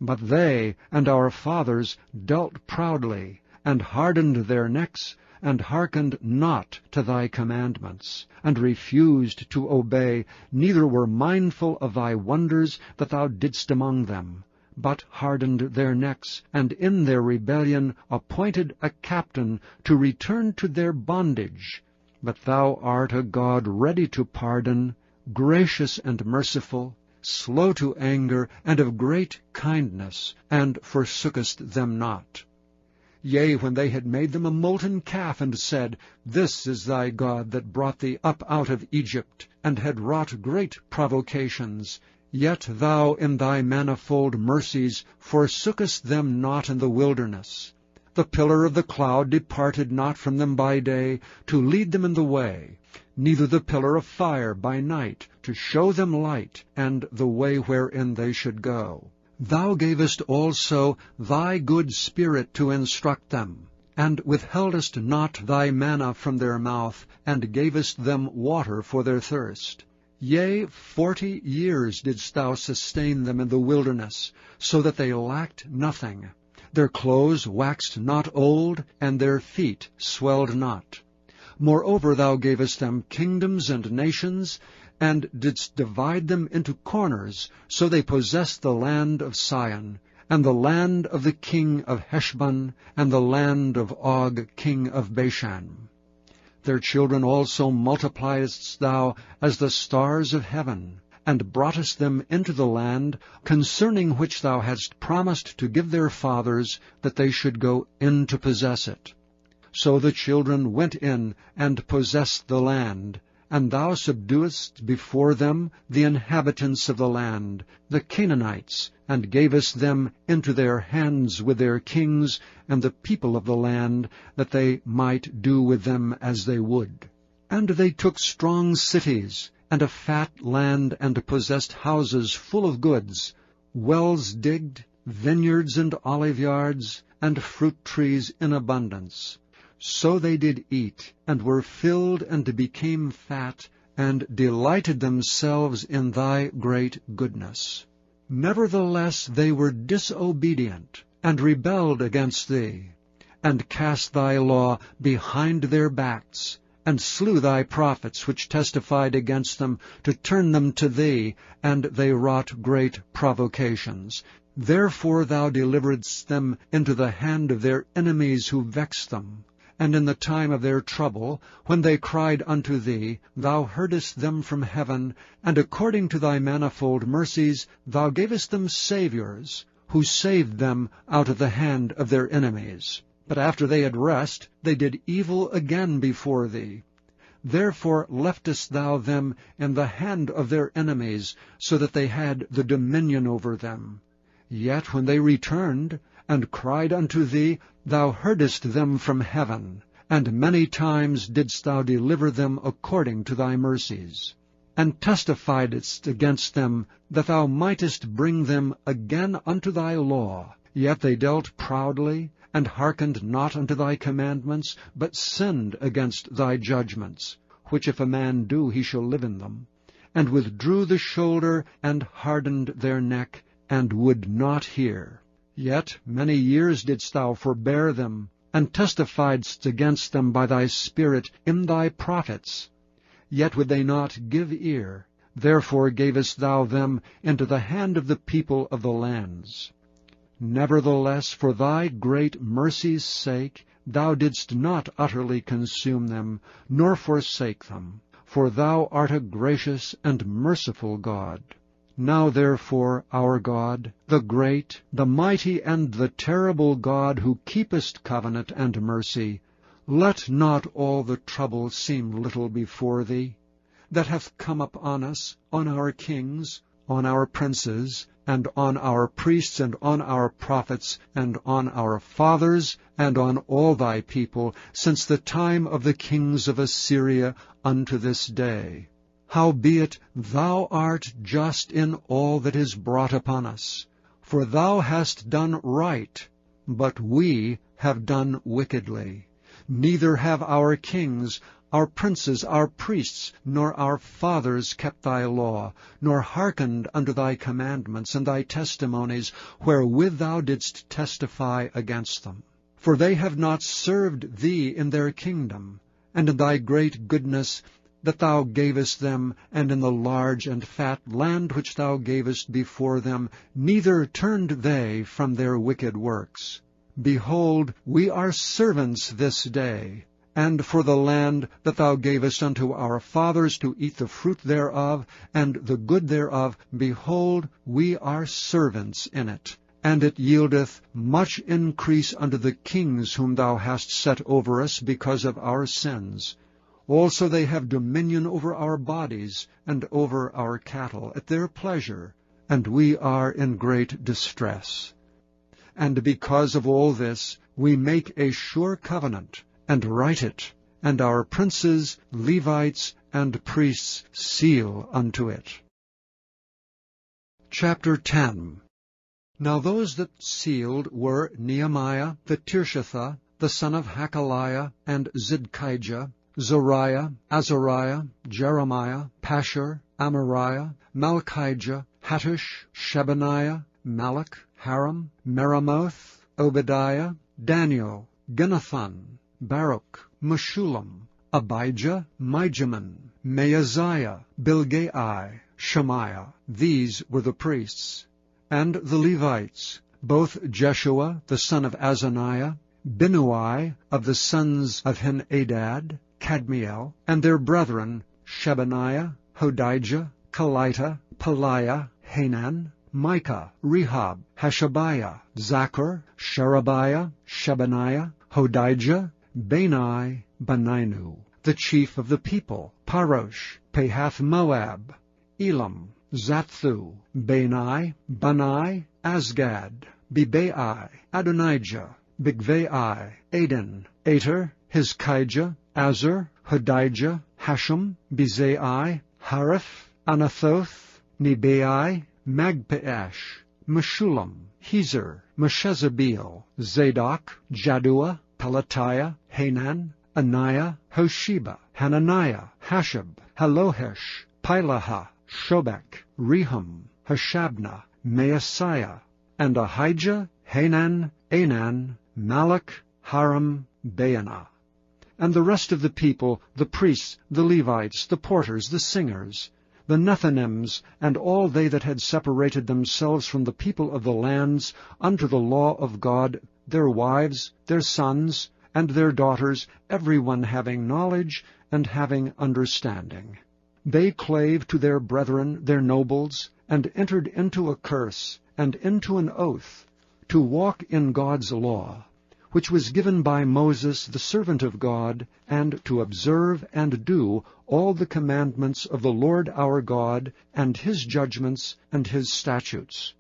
Speaker 1: But they and our fathers dealt proudly, and hardened their necks, and hearkened not to thy commandments, and refused to obey, neither were mindful of thy wonders that thou didst among them, but hardened their necks, and in their rebellion appointed a captain to return to their bondage. But thou art a God ready to pardon, gracious and merciful, slow to anger, and of great kindness, and forsookest them not. Yea, when they had made them a molten calf, and said, This is thy God that brought thee up out of Egypt, and had wrought great provocations, yet thou in thy manifold mercies forsookest them not in the wilderness. The pillar of the cloud departed not from them by day, to lead them in the way, neither the pillar of fire by night, to show them light, and the way wherein they should go. Thou gavest also thy good Spirit to instruct them, and withheldest not thy manna from their mouth, and gavest them water for their thirst. Yea, 40 years didst thou sustain them in the wilderness, so that they lacked nothing. Their clothes waxed not old, and their feet swelled not. Moreover, thou gavest them kingdoms and nations, and didst divide them into corners, so they possessed the land of Sion, and the land of the king of Heshbon, and the land of Og king of Bashan. Their children also multipliedst thou as the stars of heaven, and broughtest them into the land, concerning which thou hadst promised to give their fathers, that they should go in to possess it. So the children went in and possessed the land, and thou subduedst before them the inhabitants of the land, the Canaanites, and gavest them into their hands with their kings and the people of the land, that they might do with them as they would. And they took strong cities, and a fat land, and possessed houses full of goods, wells digged, vineyards and oliveyards, and fruit trees in abundance. So they did eat, and were filled, and became fat, and delighted themselves in thy great goodness. Nevertheless they were disobedient, and rebelled against thee, and cast thy law behind their backs, and slew thy prophets which testified against them, to turn them to thee, and they wrought great provocations. Therefore thou deliveredst them into the hand of their enemies who vexed them. And in the time of their trouble, when they cried unto thee, thou heardest them from heaven, and according to thy manifold mercies thou gavest them saviours, who saved them out of the hand of their enemies. But after they had rest, they did evil again before thee. Therefore leftest thou them in the hand of their enemies, so that they had the dominion over them. Yet when they returned, and cried unto thee, thou heardest them from heaven, and many times didst thou deliver them according to thy mercies, and testifiedst against them, that thou mightest bring them again unto thy law. Yet they dealt proudly, and hearkened not unto thy commandments, but sinned against thy judgments, which if a man do, he shall live in them, and withdrew the shoulder, and hardened their neck, and would not hear. Yet many years didst thou forbear them, and testifiedst against them by thy Spirit in thy prophets. Yet would they not give ear. Therefore gavest thou them into the hand of the people of the lands. Nevertheless, for thy great mercy's sake, thou didst not utterly consume them, nor forsake them. for thou art a gracious and merciful God. Now therefore, our God, the great, the mighty, and the terrible God, who keepest covenant and mercy, let not all the trouble seem little before thee, that hath come upon us, on our kings, on our princes, and on our priests, and on our prophets, and on our fathers, and on all thy people, since the time of the kings of Assyria unto this day. Howbeit thou art just in all that is brought upon us. For thou hast done right, but we have done wickedly. Neither have our kings, our princes, our priests, nor our fathers kept thy law, nor hearkened unto thy commandments and thy testimonies, wherewith thou didst testify against them. For they have not served thee in their kingdom, and in thy great goodness that thou gavest them, and in the large and fat land which thou gavest before them, neither turned they from their wicked works. Behold, we are servants this day, and for the land that thou gavest unto our fathers to eat the fruit thereof, and the good thereof, behold, we are servants in it. And it yieldeth much increase unto the kings whom thou hast set over us because of our sins. Also they have dominion over our bodies, and over our cattle, at their pleasure, and we are in great distress. And because of all this, we make a sure covenant, and write it, and our princes, Levites, and priests seal unto it. Chapter 10. Now those that sealed were Nehemiah the Tirshatha, the son of Hakaliah, and Zidkijah, Zariah, Azariah, Jeremiah, Pashur, Amariah, Malchijah, Hattush, Shebaniah, Malach, Haram, Meremoth, Obadiah, Daniel, Ginnathan, Baruch, Meshullam, Abijah, Mijamin, Maaziah, Bilgai, Shemaiah. These were the priests. And the Levites, both Jeshua the son of Azaniah, Binnui of the sons of Henadad, Kadmiel, and their brethren, Shebaniah, Hodijah, Kelita, Pelaiah, Hanan, Micah, Rehab, Hashabiah, Zachar, Sherebiah, Shebaniah, Hodijah, Bani, Beninu, the chief of the people, Parosh, Pahath-Moab, Elam, Zathu, Bani, Bani, Asgad, Bebai, Adonijah, Bigvai, Aden, Ater, Hizkijah, Azar, Hodijah, Hashem, Bezai, Hariph, Anathoth, Nebai, Magpiash, Meshullam, Hezer, Meshezabeel, Zadok, Jaddua, Pelatiah, Hanan, Anaiah, Hosheba, Hananiah, Hashab, Halohesh, Pilaha, Shobek, Rehum, Hashabna, Maaseiah, and Ahijah, Hanan, Anan, Malach, Haram, Baanah. And the rest of the people, the priests, the Levites, the porters, the singers, the Nethinims, and all they that had separated themselves from the people of the lands unto the law of God, their wives, their sons, and their daughters, every one having knowledge and having understanding. They clave to their brethren, their nobles, and entered into a curse, and into an oath, to walk in God's law, which was given by Moses the servant of God, and to observe and do all the commandments of the Lord our God, and his judgments and his statutes,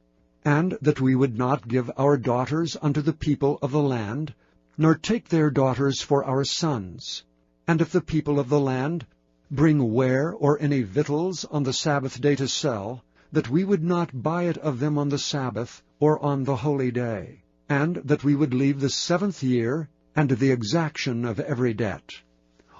Speaker 1: and that we would not give our daughters unto the people of the land, nor take their daughters for our sons. And if the people of the land bring ware or any victuals on the Sabbath day to sell, that we would not buy it of them on the Sabbath or on the holy day, and that we would leave the 7th year and the exaction of every debt.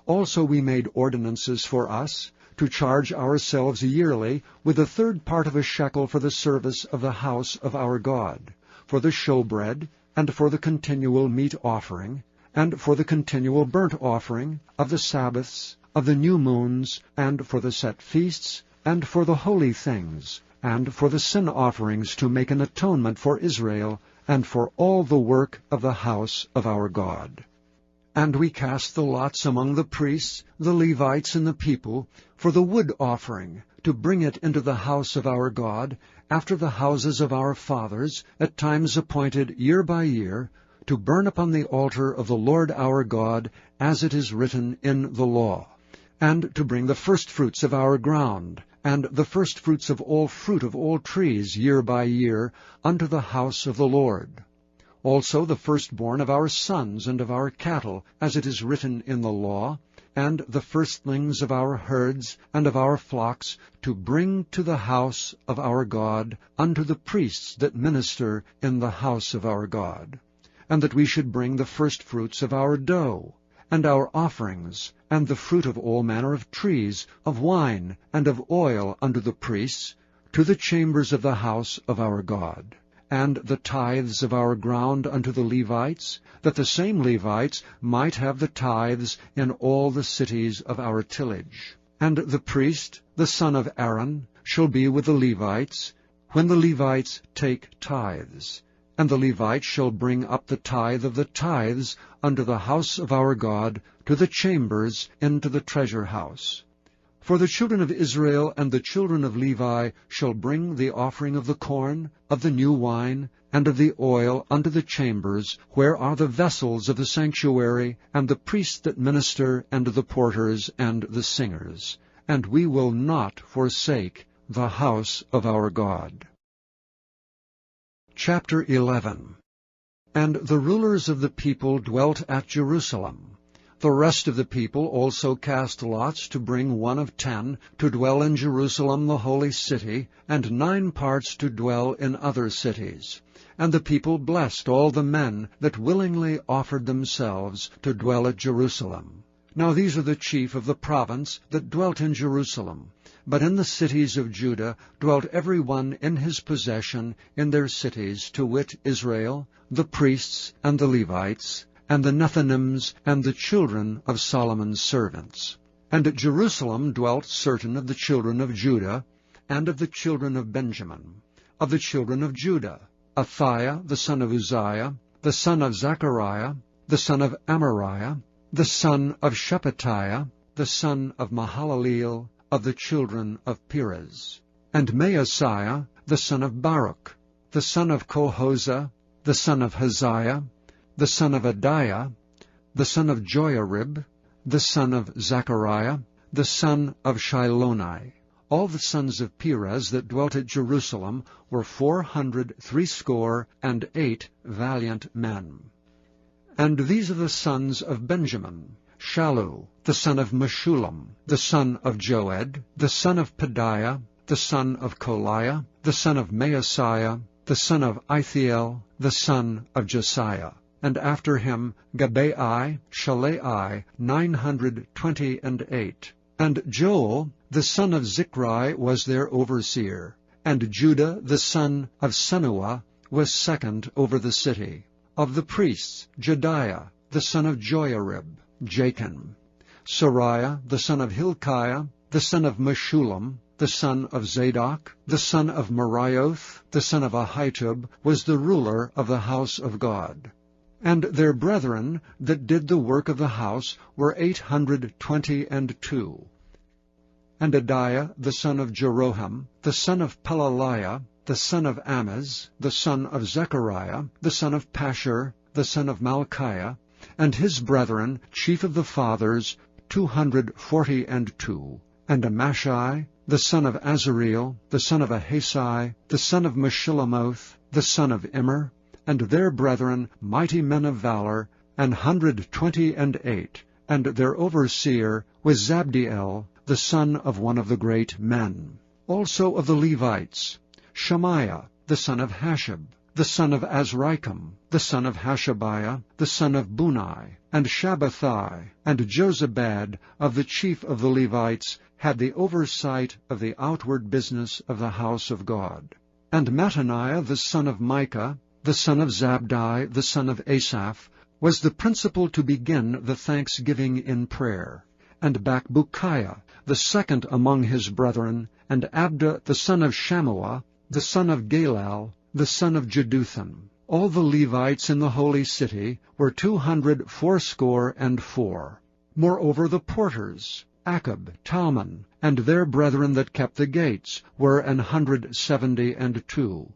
Speaker 1: Also we made ordinances for us, to charge ourselves yearly with a 3rd part of a shekel for the service of the house of our God, for the showbread, and for the continual meat offering, and for the continual burnt offering, of the Sabbaths, of the new moons, and for the set feasts, and for the holy things, and for the sin offerings, to make an atonement for Israel, and for all the work of the house of our God. And we cast the lots among the priests, the Levites, and the people, for the wood offering, to bring it into the house of our God, after the houses of our fathers, at times appointed year by year, to burn upon the altar of the Lord our God, as it is written in the law, and to bring the firstfruits of our ground, and the firstfruits of all fruit of all trees year by year, unto the house of the Lord. Also the firstborn of our sons and of our cattle, as it is written in the law, and the firstlings of our herds and of our flocks, to bring to the house of our God, unto the priests that minister in the house of our God. And that we should bring the firstfruits of our dough, and our offerings, and the fruit of all manner of trees, of wine, and of oil unto the priests, to the chambers of the house of our God. And the tithes of our ground unto the Levites, that the same Levites might have the tithes in all the cities of our tillage. And the priest, the son of Aaron, shall be with the Levites, when the Levites take tithes. And the Levites shall bring up the tithe of the tithes unto the house of our God, to the chambers, into the treasure house. For the children of Israel and the children of Levi shall bring the offering of the corn, of the new wine, and of the oil unto the chambers, where are the vessels of the sanctuary, and the priests that minister, and the porters, and the singers. And we will not forsake the house of our God. Chapter 11. And the rulers of the people dwelt at Jerusalem. The rest of the people also cast lots to bring 1 of 10 to dwell in Jerusalem the holy city, and 9 parts to dwell in other cities. And the people blessed all the men that willingly offered themselves to dwell at Jerusalem. Now these are the chief of the province that dwelt in Jerusalem. But in the cities of Judah dwelt every one in his possession in their cities, to wit, Israel, the priests, and the Levites, and the Nethinims, and the children of Solomon's servants. And at Jerusalem dwelt certain of the children of Judah, and of the children of Benjamin. Of the children of Judah, Athiah the son of Uzziah, the son of Zechariah, the son of Amariah, the son of Shephatiah, the son of Mahalaleel, of the children of Perez. And Maaseiah the son of Baruch, the son of Kohosah, the son of Haziah, the son of Adiah, the son of Joiarib, the son of Zechariah, the son of Shiloni. All the sons of Perez that dwelt at Jerusalem were 468 valiant men. And these are the sons of Benjamin: Shallu, the son of Meshullam, the son of Joed, the son of Pedaiah, the son of Koliah, the son of Maaseiah, the son of Ithiel, the son of Josiah. And after him Gabai, Shalai, 928. And Joel, the son of Zichri, was their overseer. And Judah, the son of Senuah, was second over the city. Of the priests, Jedaiah, the son of Joiarib, Jachin. Sariah, the son of Hilkiah, the son of Meshullam, the son of Zadok, the son of Marioth, the son of Ahitub, was the ruler of the house of God. And their brethren that did the work of the house were 822. And Adiah, the son of Jeroham, the son of Pelaliah, the son of Amaz, the son of Zechariah, the son of Pashur, the son of Malchiah, and his brethren, chief of the fathers, 242. And Amashai, the son of Azareel, the son of Ahasai, the son of Meshillemoth, the son of Immer, and their brethren, mighty men of valor, 128. And their overseer was Zabdiel, the son of one of the great men. Also of the Levites, Shemaiah, the son of Hashab, the son of Azrikam, the son of Hashabiah, the son of Bunai, and Shabbathai, and Jozabad, of the chief of the Levites, had the oversight of the outward business of the house of God. And Mattaniah, the son of Micah, the son of Zabdi, the son of Asaph, was the principal to begin the thanksgiving in prayer. And Bakbukiah, the second among his brethren, and Abda, the son of Shammua, the son of Galal, the son of Jeduthun. All the Levites in the holy city were 284. Moreover the porters, Akab, Talmon, and their brethren that kept the gates, were 172.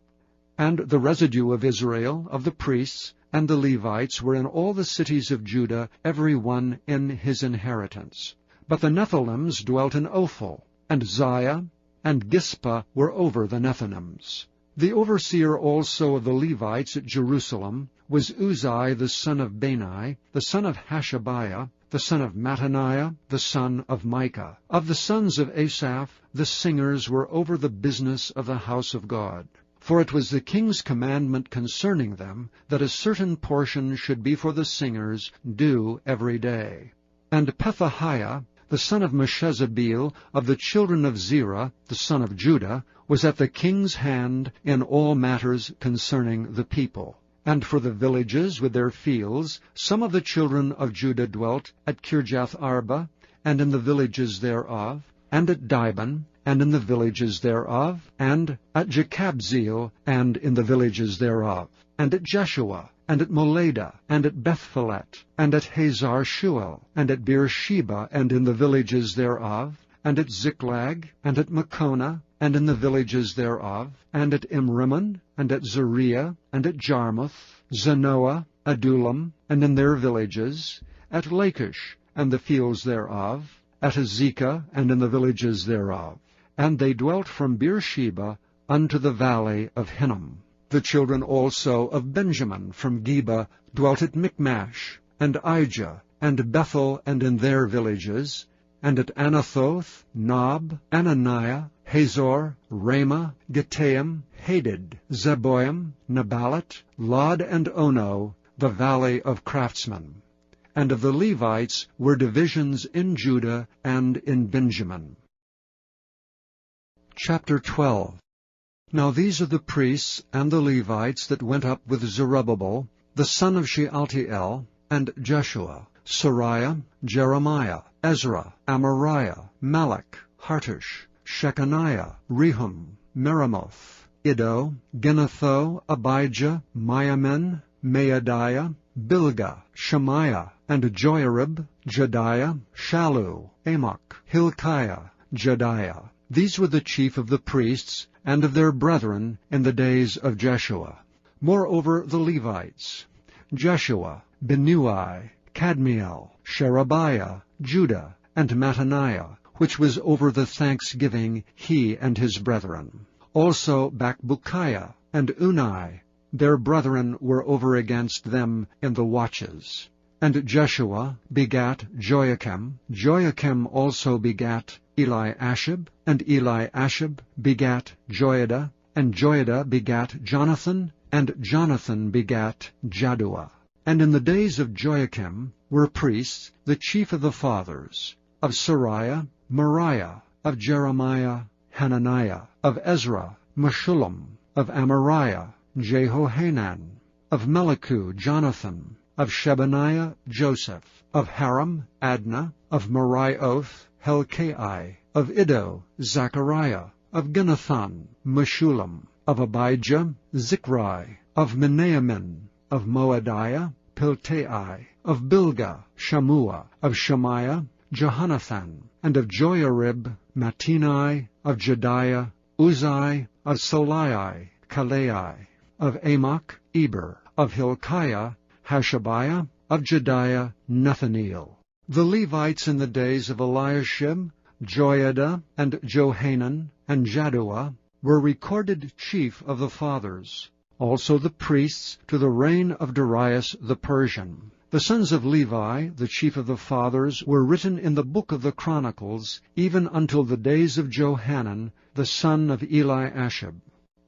Speaker 1: And the residue of Israel, of the priests, and the Levites, were in all the cities of Judah, every one in his inheritance. But the Nethinims dwelt in Ophel, and Ziah, and Gispa were over the Nethinims. The overseer also of the Levites at Jerusalem was Uzzi the son of Bani, the son of Hashabiah, the son of Mattaniah, the son of Micah. Of the sons of Asaph, the singers were over the business of the house of God. For it was the king's commandment concerning them, that a certain portion should be for the singers, due every day. And Pethahiah, the son of Meshezabeel, of the children of Zerah, the son of Judah, was at the king's hand in all matters concerning the people. And for the villages with their fields, some of the children of Judah dwelt at Kirjath Arba, and in the villages thereof, and at Dibon, and in the villages thereof, and at Jekabzeel, and in the villages thereof, and at Jeshua, and at Moleda, and at Bethphelet, and at Hazar Shuel, and at Beersheba, and in the villages thereof, and at Ziklag, and at Makona, and in the villages thereof, and at Imrimmon, and at Zeriah, and at Jarmuth, Zanoah, Adullam, and in their villages, at Lachish, and the fields thereof, at Azekah, and in the villages thereof. And they dwelt from Beersheba unto the valley of Hinnom. The children also of Benjamin from Geba dwelt at Michmash, and Ijah, and Bethel, and in their villages, and at Anathoth, Nob, Ananiah, Hazor, Ramah, Gittaim, Hadid, Zeboim, Neballat, Lod, and Ono, the valley of craftsmen. And of the Levites were divisions in Judah and in Benjamin. Chapter 12. Now these are the priests and the Levites that went up with Zerubbabel, the son of Shealtiel, and Jeshua, Sariah, Jeremiah, Ezra, Amariah, Malach, Hartush, Shechaniah, Rehum, Meremoth, Iddo, Ginnetho, Abijah, Miamin, Maadiah, Bilgah, Shemaiah, and Joiarib, Jediah, Shallu, Amok, Hilkiah, Jediah. These were the chief of the priests and of their brethren in the days of Jeshua. Moreover the Levites, Jeshua, Binnui, Kadmiel, Sherebiah, Judah, and Mattaniah, which was over the thanksgiving, he and his brethren. Also Bakbukiah and Unai, their brethren were over against them in the watches. And Jeshua begat Joachim. Joachim also begat Eliashib, and Eliashib begat Joiada, and Joiada begat Jonathan, and Jonathan begat Jaddua. And in the days of Joachim were priests, the chief of the fathers, of Sariah, Moriah, of Jeremiah, Hananiah, of Ezra, Meshullam, of Amariah, Jehohanan, of Melichu, Jonathan, of Shebaniah, Joseph, of Haram, Adna, of Merioth, Helkai, of Iddo, Zechariah, of Ginnathan, Meshullam, of Abijah, Zichri, of Menamin, of Moadiah, Piltai, of Bilgah, Shammua, of Shemaiah, Jehonathan, and of Joiarib, Mattenai, of Jediah, Uzzi, of Solai, Kalai, of Amok, Eber, of Hilkiah, Hashabiah, of Jediah, Nethaneel. The Levites in the days of Eliashib, Joiada, and Johanan, and Jaddua, were recorded chief of the fathers. Also the priests to the reign of Darius the Persian. The sons of Levi, the chief of the fathers, were written in the book of the Chronicles, even until the days of Johanan, the son of Eliashib.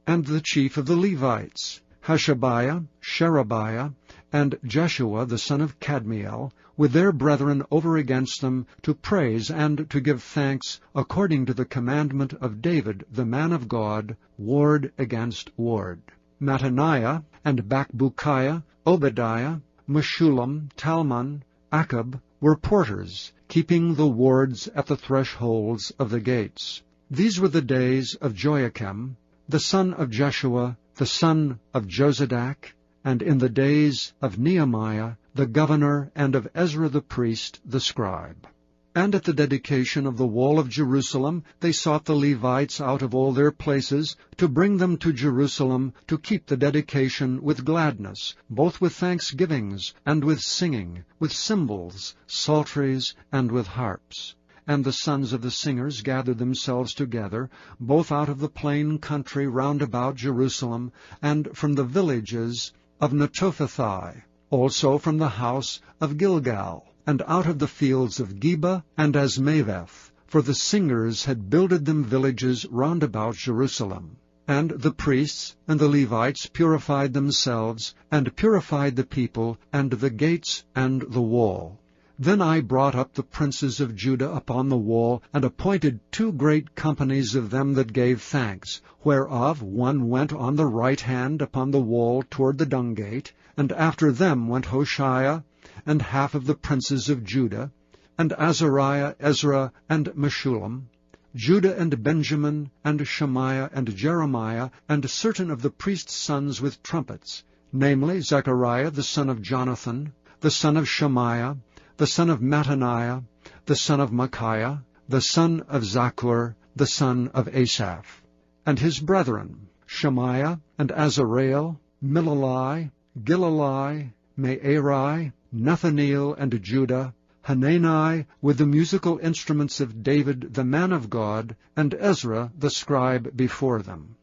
Speaker 1: And the chief of the Levites, Hashabiah, Sherebiah, and Jeshua the son of Kadmiel, with their brethren over against them, to praise and to give thanks, according to the commandment of David the man of God, ward against ward. Mattaniah, and Bakbukiah, Obadiah, Meshullam, Talmon, Akab, were porters, keeping the wards at the thresholds of the gates. These were the days of Joachim, the son of Jeshua, the son of Jozadak, and in the days of Nehemiah the governor, and of Ezra the priest, the scribe. And at the dedication of the wall of Jerusalem they sought the Levites out of all their places, to bring them to Jerusalem, to keep the dedication with gladness, both with thanksgivings, and with singing, with cymbals, psalteries, and with harps. And the sons of the singers gathered themselves together, both out of the plain country round about Jerusalem, and from the villages of Netophathi, also from the house of Gilgal, and out of the fields of Geba and Asmaveth, for the singers had builded them villages round about Jerusalem. And the priests and the Levites purified themselves, and purified the people, and the gates, and the wall. Then I brought up the princes of Judah upon the wall, and appointed 2 great companies of them that gave thanks, whereof one went on the right hand upon the wall toward the dung gate, and after them went Hoshea, and half of the princes of Judah, and Azariah, Ezra, and Meshullam, Judah and Benjamin, and Shemaiah, and Jeremiah, and certain of the priests' sons with trumpets, namely Zechariah the son of Jonathan, the son of Shemaiah, the son of Mattaniah, the son of Micaiah, the son of Zaccur, the son of Asaph, and his brethren, Shemaiah, and Azareel, Milalai, Gilalai, Me'eri, Nathaniel, and Judah, Hanani, with the musical instruments of David the man of God, and Ezra the scribe before them.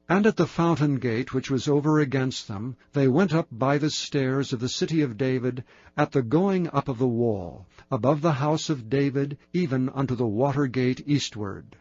Speaker 1: And at the fountain gate which was over against them, they went up by the stairs of the city of David, at the going up of the wall, above the house of David, even unto the water gate eastward.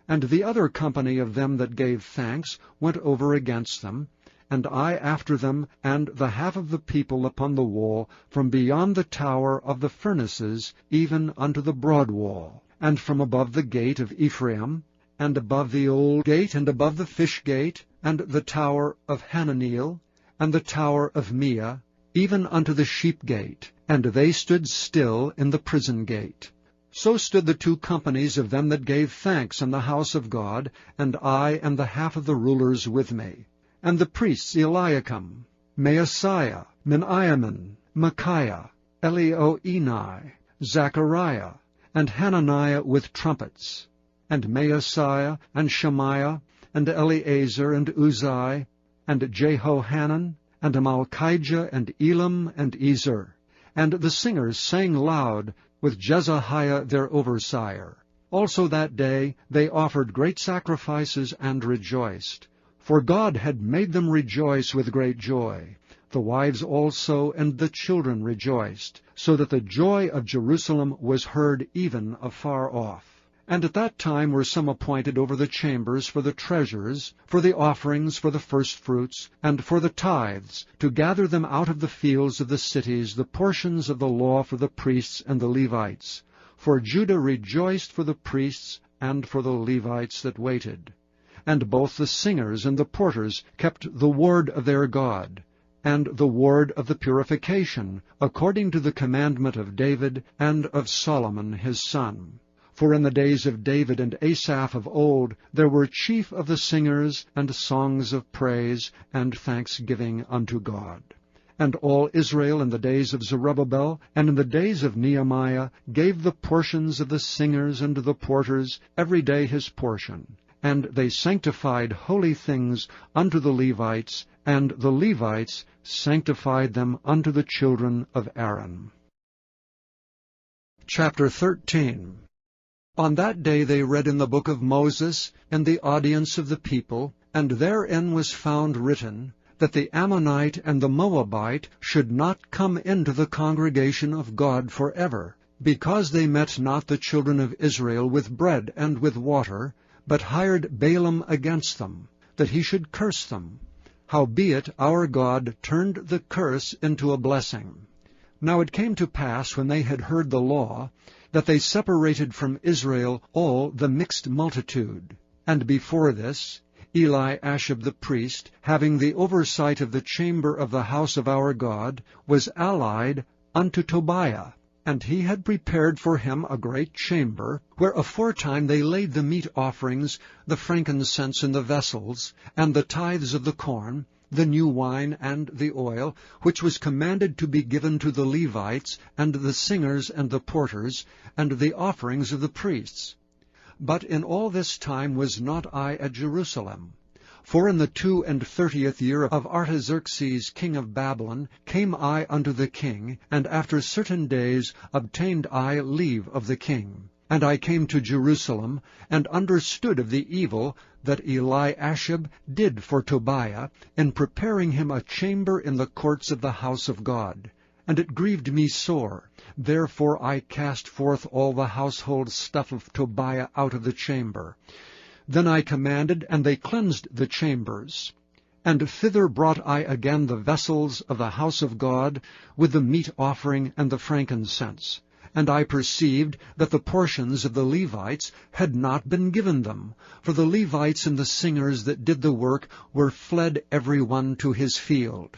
Speaker 1: And the other company of them that gave thanks went over against them, and I after them, and the half of the people upon the wall, from beyond the tower of the furnaces, even unto the broad wall, and from above the gate of Ephraim, and above the old gate, and above the fish gate, and the tower of Hananiel, and the tower of Meah, even unto the sheep gate, and they stood still in the prison gate. So stood the 2 companies of them that gave thanks in the house of God, and I and the half of the rulers with me. And the priests Eliakim, Maaseiah, Miniamin, Micaiah, Elioenai, Zechariah, and Hananiah with trumpets, and Maaseiah, and Shemaiah, and Eleazar, and Uzai, and Jehohanan, and Malchijah, and Elam, and Ezer. And the singers sang loud with Jezahiah their overseer. Also that day they offered great sacrifices and rejoiced. For God had made them rejoice with great joy. The wives also and the children rejoiced, so that the joy of Jerusalem was heard even afar off. And at that time were some appointed over the chambers for the treasures, for the offerings, for the firstfruits, and for the tithes, to gather them out of the fields of the cities, the portions of the law for the priests and the Levites. For Judah rejoiced for the priests and for the Levites that waited. And both the singers and the porters kept the word of their God, and the word of the purification, according to the commandment of David and of Solomon his son. For in the days of David and Asaph of old there were chief of the singers, and songs of praise, and thanksgiving unto God. And all Israel in the days of Zerubbabel, and in the days of Nehemiah, gave the portions of the singers and the porters, every day his portion. And they sanctified holy things unto the Levites, and the Levites sanctified them unto the children of Aaron. Chapter 13. On that day they read in the book of Moses in the audience of the people, and therein was found written, that the Ammonite and the Moabite should not come into the congregation of God forever, because they met not the children of Israel with bread and with water, but hired Balaam against them, that he should curse them. Howbeit our God turned the curse into a blessing. Now it came to pass, when they had heard the law, that they separated from Israel all the mixed multitude. And before this, Eliashib the priest, having the oversight of the chamber of the house of our God, was allied unto Tobiah, and he had prepared for him a great chamber, where aforetime they laid the meat offerings, the frankincense in the vessels, and the tithes of the corn, the new wine and the oil, which was commanded to be given to the Levites, and the singers and the porters, and the offerings of the priests. But in all this time was not I at Jerusalem. For in the 32nd year of Artaxerxes king of Babylon came I unto the king, and after certain days obtained I leave of the king. And I came to Jerusalem, and understood of the evil that Eliashib did for Tobiah, in preparing him a chamber in the courts of the house of God. And it grieved me sore. Therefore I cast forth all the household stuff of Tobiah out of the chamber. Then I commanded, and they cleansed the chambers. And thither brought I again the vessels of the house of God, with the meat offering and the frankincense. And I perceived that the portions of the Levites had not been given them, for the Levites and the singers that did the work were fled every one to his field.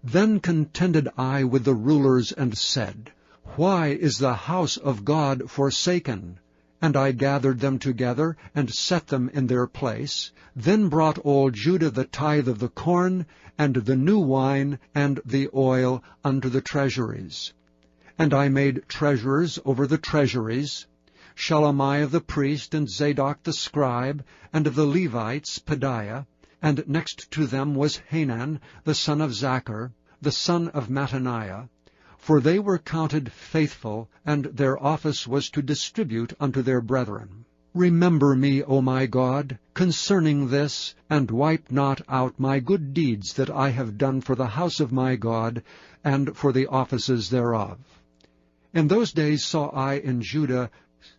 Speaker 1: Then contended I with the rulers, and said, Why is the house of God forsaken? And I gathered them together, and set them in their place, then brought all Judah the tithe of the corn, and the new wine, and the oil unto the treasuries. And I made treasurers over the treasuries, Shelemiah the priest, and Zadok the scribe, and of the Levites Pedaiah, and next to them was Hanan the son of Zachar, the son of Mattaniah, for they were counted faithful, and their office was to distribute unto their brethren. Remember me, O my God, concerning this, and wipe not out my good deeds that I have done for the house of my God, and for the offices thereof. In those days saw I in Judah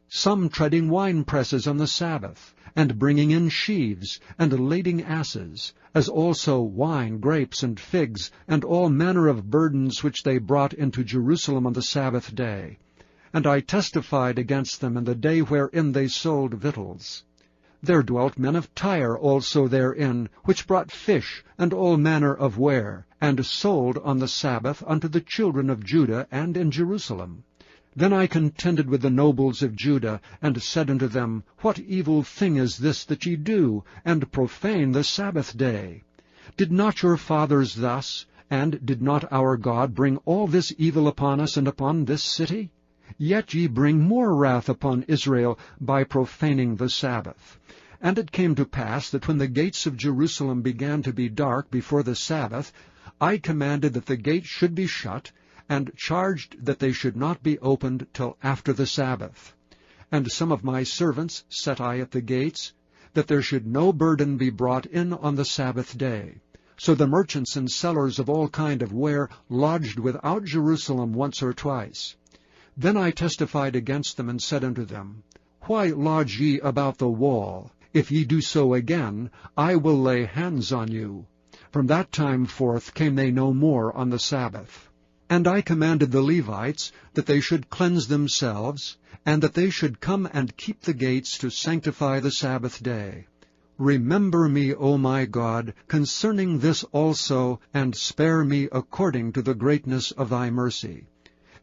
Speaker 1: some treading winepresses on the Sabbath, and bringing in sheaves, and lading asses, as also wine, grapes, and figs, and all manner of burdens which they brought into Jerusalem on the Sabbath day. And I testified against them in the day wherein they sold victuals. There dwelt men of Tyre also therein, which brought fish, and all manner of ware, and sold on the Sabbath unto the children of Judah and in Jerusalem. Then I contended with the nobles of Judah, and said unto them, What evil thing is this that ye do, and profane the Sabbath day? Did not your fathers thus, and did not our God bring all this evil upon us and upon this city? Yet ye bring more wrath upon Israel by profaning the Sabbath. And it came to pass that when the gates of Jerusalem began to be dark before the Sabbath, I commanded that the gates should be shut, and charged that they should not be opened till after the Sabbath. And some of my servants set I at the gates, that there should no burden be brought in on the Sabbath day. So the merchants and sellers of all kind of ware lodged without Jerusalem once or twice. Then I testified against them, and said unto them, Why lodge ye about the wall? If ye do so again, I will lay hands on you. From that time forth came they no more on the Sabbath. And I commanded the Levites that they should cleanse themselves, and that they should come and keep the gates to sanctify the Sabbath day. Remember me, O my God, concerning this also, and spare me according to the greatness of thy mercy.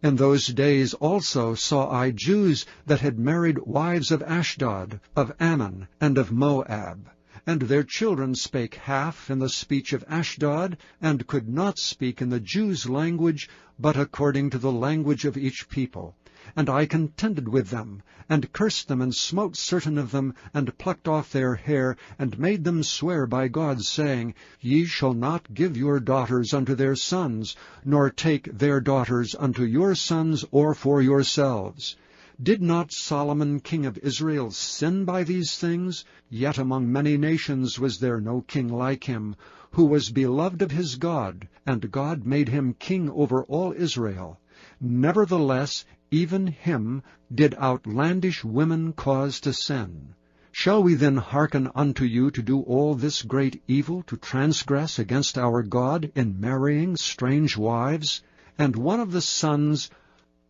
Speaker 1: In those days also saw I Jews that had married wives of Ashdod, of Ammon, and of Moab. And their children spake half in the speech of Ashdod, and could not speak in the Jews' language, but according to the language of each people. And I contended with them, and cursed them, and smote certain of them, and plucked off their hair, and made them swear by God, saying, Ye shall not give your daughters unto their sons, nor take their daughters unto your sons, or for yourselves. Did not Solomon king of Israel sin by these things? Yet among many nations was there no king like him, who was beloved of his God, and God made him king over all Israel. Nevertheless, even him did outlandish women cause to sin. Shall we then hearken unto you to do all this great evil, to transgress against our God in marrying strange wives? And one of the sons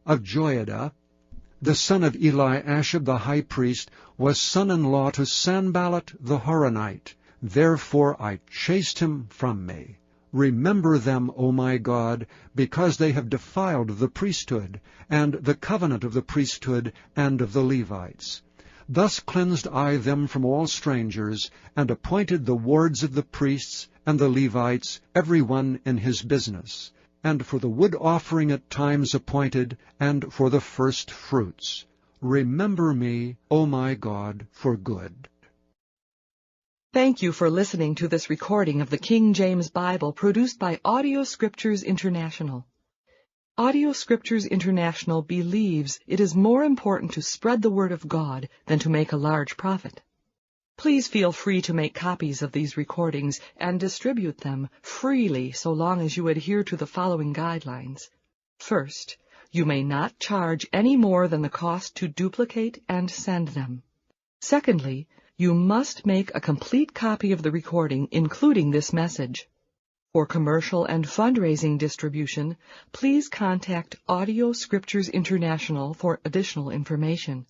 Speaker 1: of Joiada, the son of Eliashib the high priest, was son-in-law to Sanballat the Horonite. Therefore I chased him from me. Remember them, O my God, because they have defiled the priesthood, and the covenant of the priesthood and of the Levites. Thus cleansed I them from all strangers, and appointed the wards of the priests and the Levites, every one in his business, and for the wood offering at times appointed, and for the first fruits. Remember me, O my God, for good.
Speaker 2: Thank you for listening to this recording of the King James Bible produced by Audio Scriptures International. Audio Scriptures International believes it is more important to spread the Word of God than to make a large profit. Please feel free to make copies of these recordings and distribute them freely so long as you adhere to the following guidelines. First, you may not charge any more than the cost to duplicate and send them. Secondly, you must make a complete copy of the recording, including this message. For commercial and fundraising distribution, please contact Audio Scriptures International for additional information.